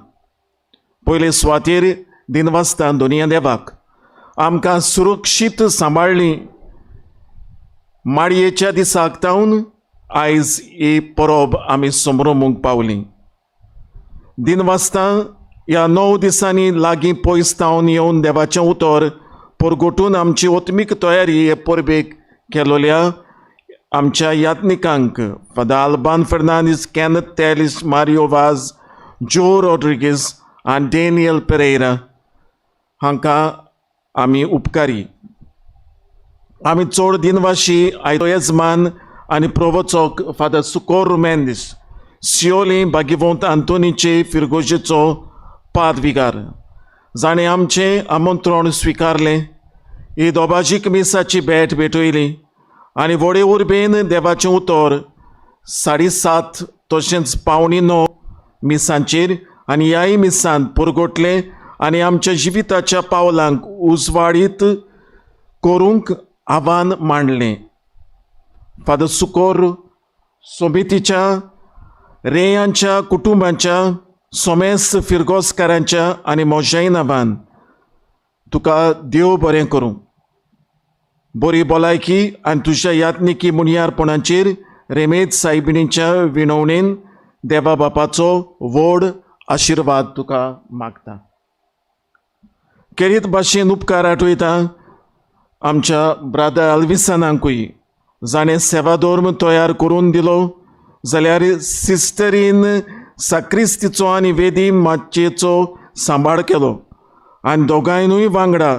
पयले सुवातेर दिनवासता दोनया देवाक आमकां सुरक्षीत सांबाळ्ळी. माळयेच्या दिसाक तावन आयज ही परब आमी समोरूंक पावली. दिनवासता ह्या 9 दिसांनी लागीं पयस तावन येवन देवाचें उतर परगोटून आमची ओत्मीक तयारी हे परबेक केलोल्या आमच्या यात्निकांक फादर आल्बान फर्नांडीस, कॅनथ तेलिस, मारियो वाज, जो रॉड्रिगीस आनी डेनियल पेरेरा हांकां आमी उपकारी. आमी चड दिनवाशी आयचो येजमान आनी प्रवचक फादर सुकोरू मेंदीस, सियोली भाग्यवंत आंतोनीचे फिरगोजेचो पादविकार, जाणें आमचें आमंत्रण स्विकारलें. ही दोबाजीक मिसाची भेट भेटयली आनी व्हडे उर्बेन देवाचें उतर 7:30 तशेंच 8:45 मिसांचेर आनी ह्याय मिसांत पुरगोटले आनी आमच्या जिविताच्या पावलांक उजवाडीत करूंक आव्हान मांडलें. फादर सुकोर सोबीतीच्या रेयांच्या कुटुंबाच्या सोमेस फिरगोसकारांच्या आनी म्हज्याय नांवान तुका देव बरें करूं. बरी भलायकी आनी तुज्या यात्निकी मुनियारपणाचेर रेमेद सायबिणीच्या विणवणेन देवा बापाचो व्हड आशिर्वाद तुका मागता. खेरीत भाशेन उपकार आठवयता आमच्या ब्रादर अल्विसानांकूय, जाणें सेवा धर्म तयार करून दिलो, जाल्यार सिस्टरीन साक्रिस्तीचो आनी वेदी माचयेचो सांबाळ केलो आनी दोगांयनूय वांगडा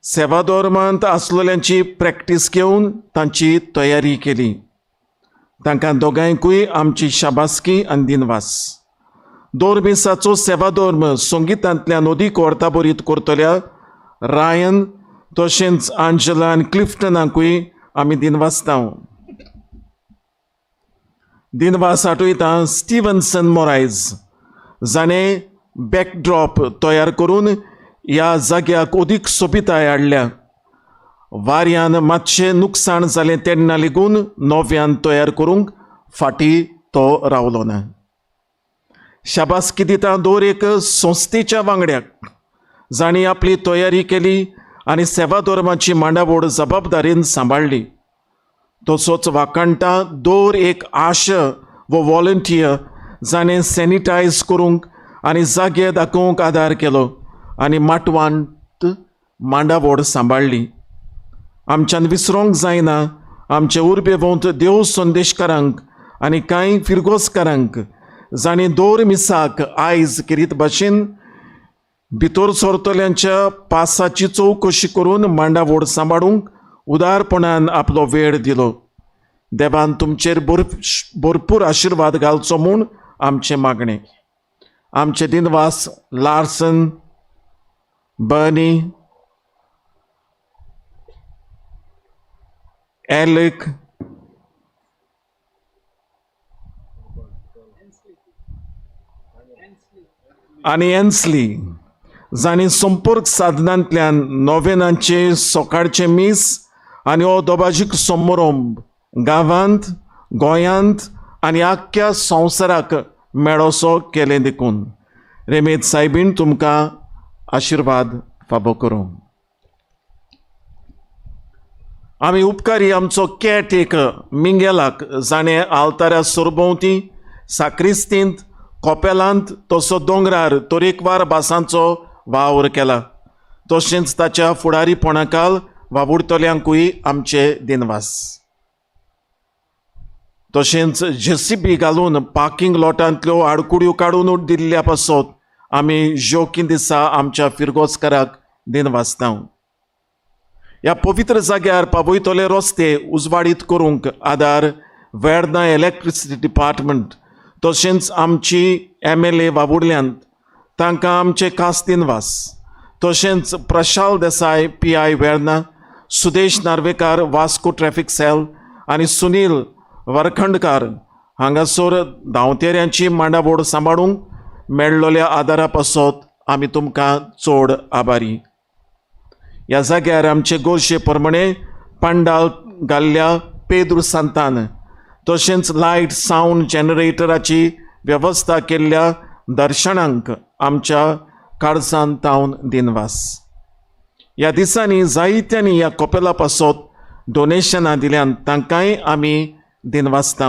सेवा धर्मांत आसलेल्यांची प्रॅक्टीस घेवन तांची तयारी केली. तांकां दोगांयकूय आमची शाबासकी आनी दिनवास. 2 दिसाचो सेवा धर्म संगितांतल्यान अदीक वर्ताभरीत करतल्या रायन तशेंच आंजला आनी क्लिफ्टनाकूय आमी दिनवासता. दिनवास आठवयता स्टिवनसन मोरायज, जाणें बॅकड्रॉप तयार करून ह्या जाग्याक अदीक सोबिताय हाडल्या. वाऱ्यान मातशें नुकसाण जालें तेन्ना लेगून नव्यान तयार करूंक फाटीं तो रावलो ना. शाबासकी दिता दर एक संस्थेच्या वांगड्याक, जाणी आपली तयारी केली आनी सेवा धर्माची मांडावळ जबाबदारेन सांबाळली. तसोच वाकाणटा दर एक आश वो वॉलंटियर जाणें सॅनिटायज करूंक आनी जागे दाखोवंक आदार केलो आनी माटवांत मांडावळ सांबाळली. आमच्यान विसरोंक जायना आमचे उर्बेवंत देव संदेशकारांक आनी कांय फिरगोसकारांक, जाणीं दर मिसाक आयज किरीत भाशेन भितर सरतल्यांच्या पासाची चवकशी करून मांडावळ सांबाळूंक उदारपणान आपलो वेळ दिलो. देवान तुमचेर भरपूर आशिर्वाद घालचो म्हूण आमचें मागणें. आमचे दिनवास लार्सन, बर्नी, एलिक, आनी एन्सली, जाणीं संपर्क साधनांतल्यान नोवेनांचे सकाळचे मीस आनी हो दोबाजीक समारंभ गांवांत, गोंयांत आनी आख्ख्या संवसाराक मेळोसो केलें देखून रेमेद सायबीण तुमकां आशिर्वाद फाबो करूं. आमी उपकारी आमचो कॅरटेकर मिंगेलाक, जाणें आल्ताऱ्या सरभोंवती साक्रिस्तींत, कोपेलांत तसो दोंगरार तरेकवार भासांचो वावर केला. तशेंच ताच्या फुडारीपणाखाल वावुरतल्यांकूय आमचे दिनवास. तशेंच JCB घालून पार्किंग लॉटांतल्यो आडकुड्यो काडून दिल्ल्या पासत आमी जोकीन दिसा आमच्या फिरगोसकाराक दिनवासता. ह्या पवित्र जाग्यार पावयतले रस्ते उजवाडीत करूंक आदार वेर्ना इलेक्ट्रिसिटी डिपार्टमेंट तशेंच आमची MLA वावुरल्यांत, तांकां आमचे खास दिनवास. तशेंच Prashal Desai PI Verna, Sudesh Narvekar Vasco traffic cell आनी सुनील वरखंडकार हांगासर धांवतेऱ्यांची मांडावळ सांबाळूंक मेळ्ळोल्या आदारा पासत आमी तुमकां चड आभारी. ह्या जाग्यार आमचे गोरशे प्रमाणे पंडाल घाल्ल्या पेद्रू सांतान, तशेंच लायट सावंड जनरेटराची वेवस्था केल्ल्या दर्शनांक आमच्या काळजांत तावन दिनवास. ह्या दिसांनी जायत्यांनी ह्या कोपेला पासत डोनेशनां दिल्यान तांकांय आमी दिनवासता.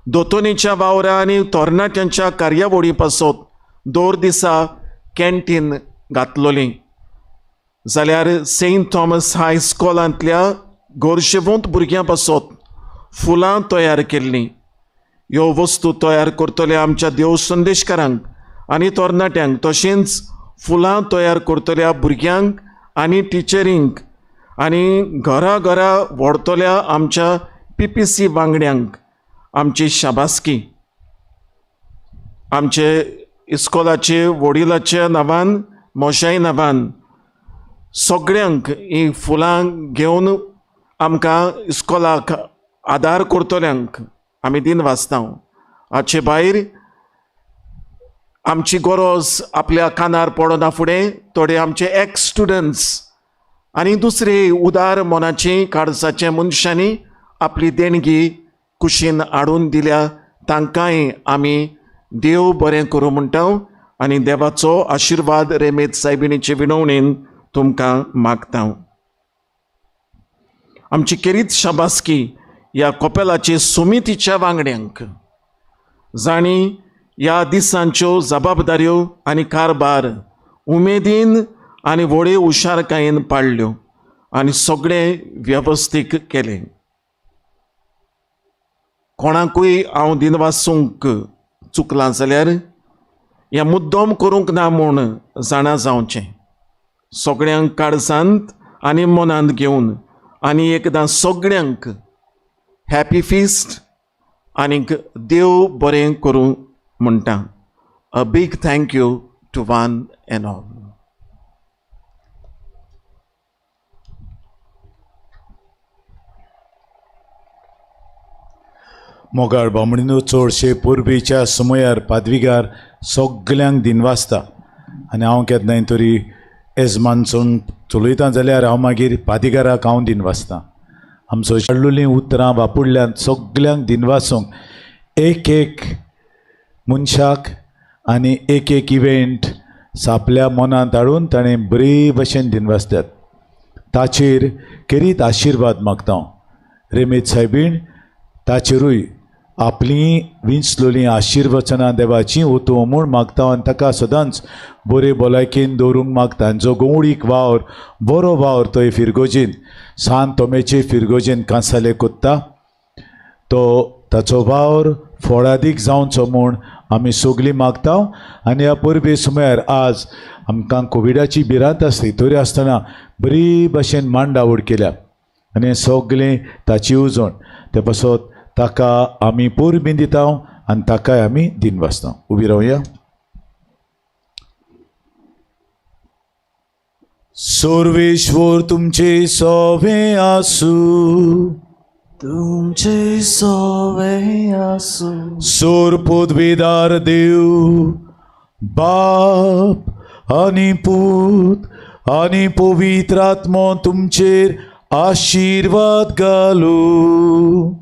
दोतोनीच्या वावरां आनी तरणाट्यांच्या कार्यावळी पासत दर दिसा कॅन्टीन घातलोली, जाल्यार सेंट थॉमस हायस्कूलांतल्या गोरशेवंत भुरग्यां पासत फुलां तयार केल्लीं. ह्यो वस्तू तयार करतल्या आमच्या देव संदेशकारांक आनी तरणाट्यांक, तशेंच फुलां तयार करतल्या भुरग्यांक आनी टिचरींक आनी घरा घरा व्हरतल्या आमच्या PPC वांगड्यांक आमची शाबासकी. आमचे इस्कॉलाचे वडिलाच्या नांवान, मोशाय नांवान सगळ्यांक ही फुलां घेवन आमकां इस्कॉलाक आदार करतल्यांक आमी दिनवासता. हाचे भायर आमची गरज आपल्या कानार पडना फुडें थोडे आमचे एक्स स्टुडंट्स आनी दुसरे उदार मोनाची काळजाचे मनशांनी आपली देणगी कुशीन हाडून दिल्या तांकांय आमी देव बरें करूं म्हणटा आनी देवाचो आशिर्वाद रेमेत सायबिणीचे विनवणेन तुमकां मागता. आमची केरीत शाबासकी ह्या कपेलाचे सुमितीच्या वांगड्यांक जाणी ह्या दिसांच्यो जबाबदाऱ्यो आनी कारभार उमेदीन आनी व्हडे हुशारकायेन पाळल्यो आनी सगळें वेवस्थीत केलें. कोणाकूय हांव दिनवासूंक चुकलां जाल्यार हें मुद्दम करूंक ना म्हूण जाणा जावचें. सगळ्यांक काळजांत आनी मनांत घेवन आनी एकदां सगळ्यांक हॅपी फिस्ट आनीक देव बरें करूं म्हणटा. A big thank you to one and all. मोगाळ बामणीनो चडशे पोरबेच्या समयार पादविकार सगल्यांक दिनवासता आनी हांव केन्नाय तरी येजमानसून चलयता जाल्यार हांव मागीर पादविकाराक हांव दिनवासता. आमचो शाळुलीं उतरां बापुडल्यान सगल्यांक दिनवासूंक एक एक मनशाक आनी एक एक इवेंट आपल्या मनांत हाडून ताणें बरे भशेन दिनवासतात. ताचेर केरीत आशिर्वाद मागता. रेमेत सायबीण ताचेरूय आपली विंचलोलीं आशिर्वचनां देवाची ओतू म्हूण मागता आनी ताका सदांच बरे भलायकेन दवरूंक मागता. जो गवळीक वावर बरो वावर तो फिरगोजीन सांत तोमेचे फिरगोजीन कांसाले कोत्ता तो ताचो वावर फळादीक जावचो म्हूण आमी सगळीं मागता. आनी ह्या परबे सुमार आज आमकां कोविडाची भिरांत आसली तरी आसतना बरी भशेन मांडावळ केल्या आनी सगळें ताची उजवण ते पासत ताका आमी परबीं दिता आनी ताकाय आमी दिनवासता. उबी रावया. सर्वेश्वर तुमचे सवे आसूं तुमचे सवे आसूं. सोर पदवेदार देव बाप आनी पूत आनी पवित्र आत्मो तुमचेर आशिर्वाद घालूं.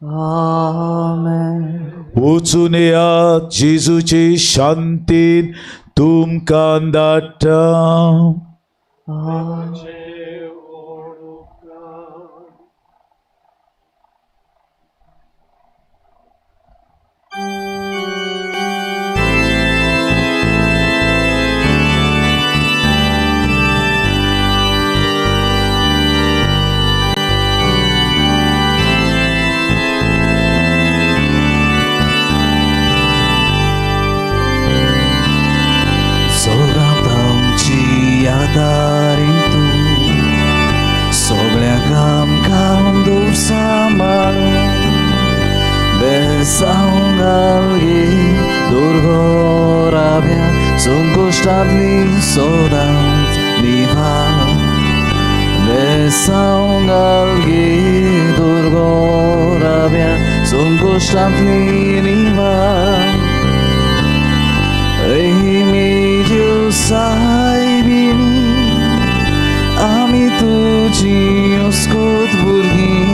आमेन. वचून येयात जेजूचे शांतीन तुमकां धाडटा. यादारीन तूं सगळ्यांक आमकां दूर सांबाळून बेसावंक घालगी दुर्गोराव्या संकोश्टांतली सदांच निभार. बेसावंक घालगी दुर्गोराव्या संकोश्टांतली निभार. रेमेद्यो सायबिणी आमी तुजी अस्कोत भुरगीं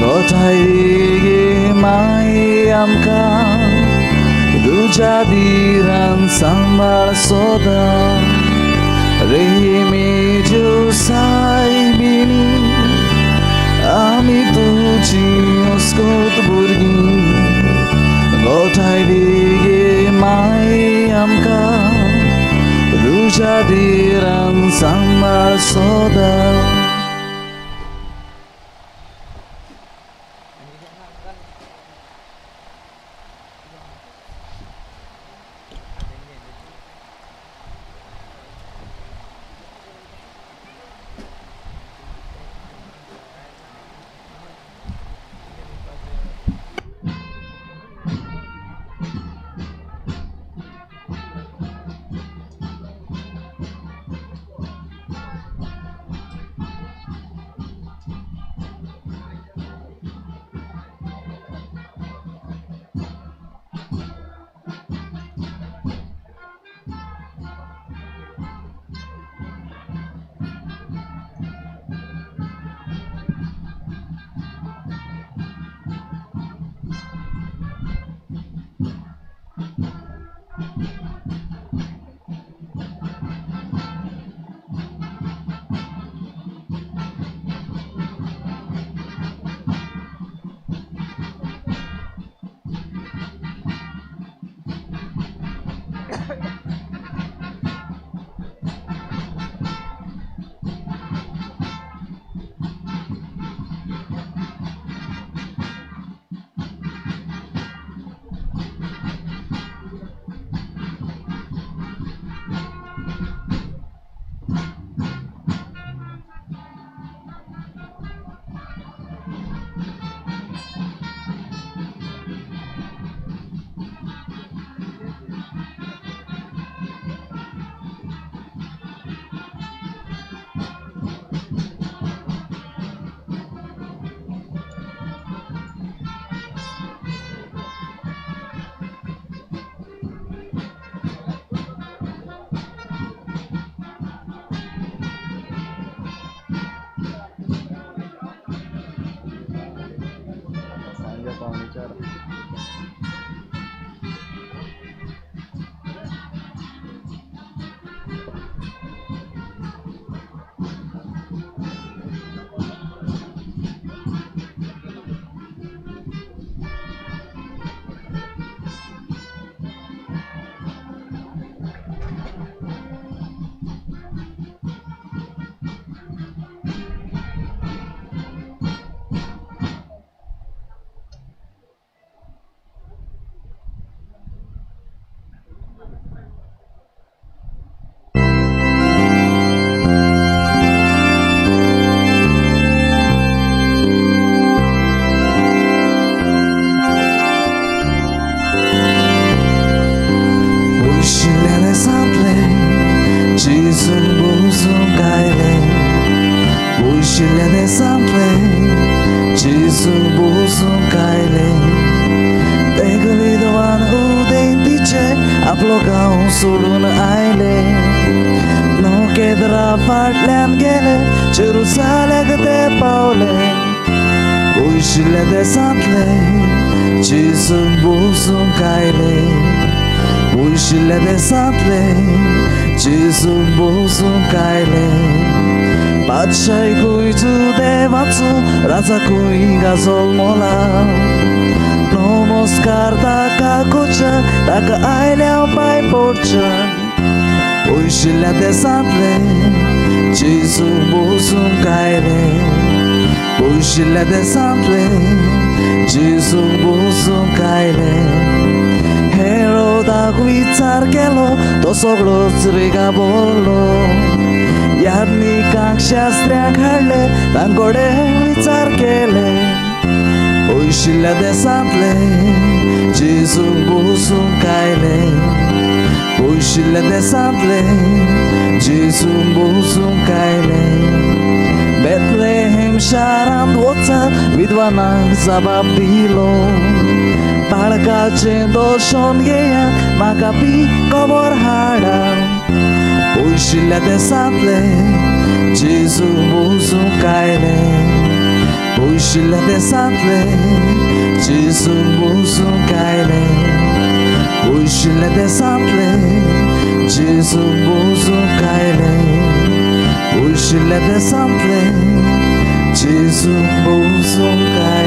गोठाय गे माये आमकां तुज्या दिरान सांबाळ सदां. रेमेद्यो सायबिणी आमी तुजी अस्कोत भुरगीं गोठाय गे माये आमकां तुज्या दिरान सांबाळ सदां. Ushilele sample, Jesus buzun kaile. Ushilele sample, Jesus buzun kaile. Tegvidwan udentice, aplogaun sudun aile. No kedra fatlan gele, Jerusalem te paule. Ushilele sample, Jesus buzun kaile. Ushilele sample, Jesus buzun kaile. Patrzaj kuj tu dewacu, raza kuj gazol mola. Namaskar taka kocha, taka aileau pai porcha. Ushilele sample, Jesus buzun kaile. Ushilele sample, Jesus buzun kaile. Heroda विचार केलो तो सगळोच रेगा बोललो यादनिकांक शास्त्र्यांक हाडले तांकोडे विचार केले पयशिल्ल्या देसांतले जेजूक बसूंक आयले पयशिल्ल्या देसांतले जेजूक बसूंक आयले बेथलेहेम शारांत वचत विद्वानांक जबाब दिलो बाळकाचें दर्शन घेयात म्हाका बी खबर हाडात पयशिल्ल्या देसांतले जेजूक बसूंक आयले पयशिल्ल्या देसांतले जेजूक बसूंक आयले पयशिल्ल्या देसांतले जेजूक बसूंक आयले पयशिल्ल्या देसांतले जेजूक बसूंक आयले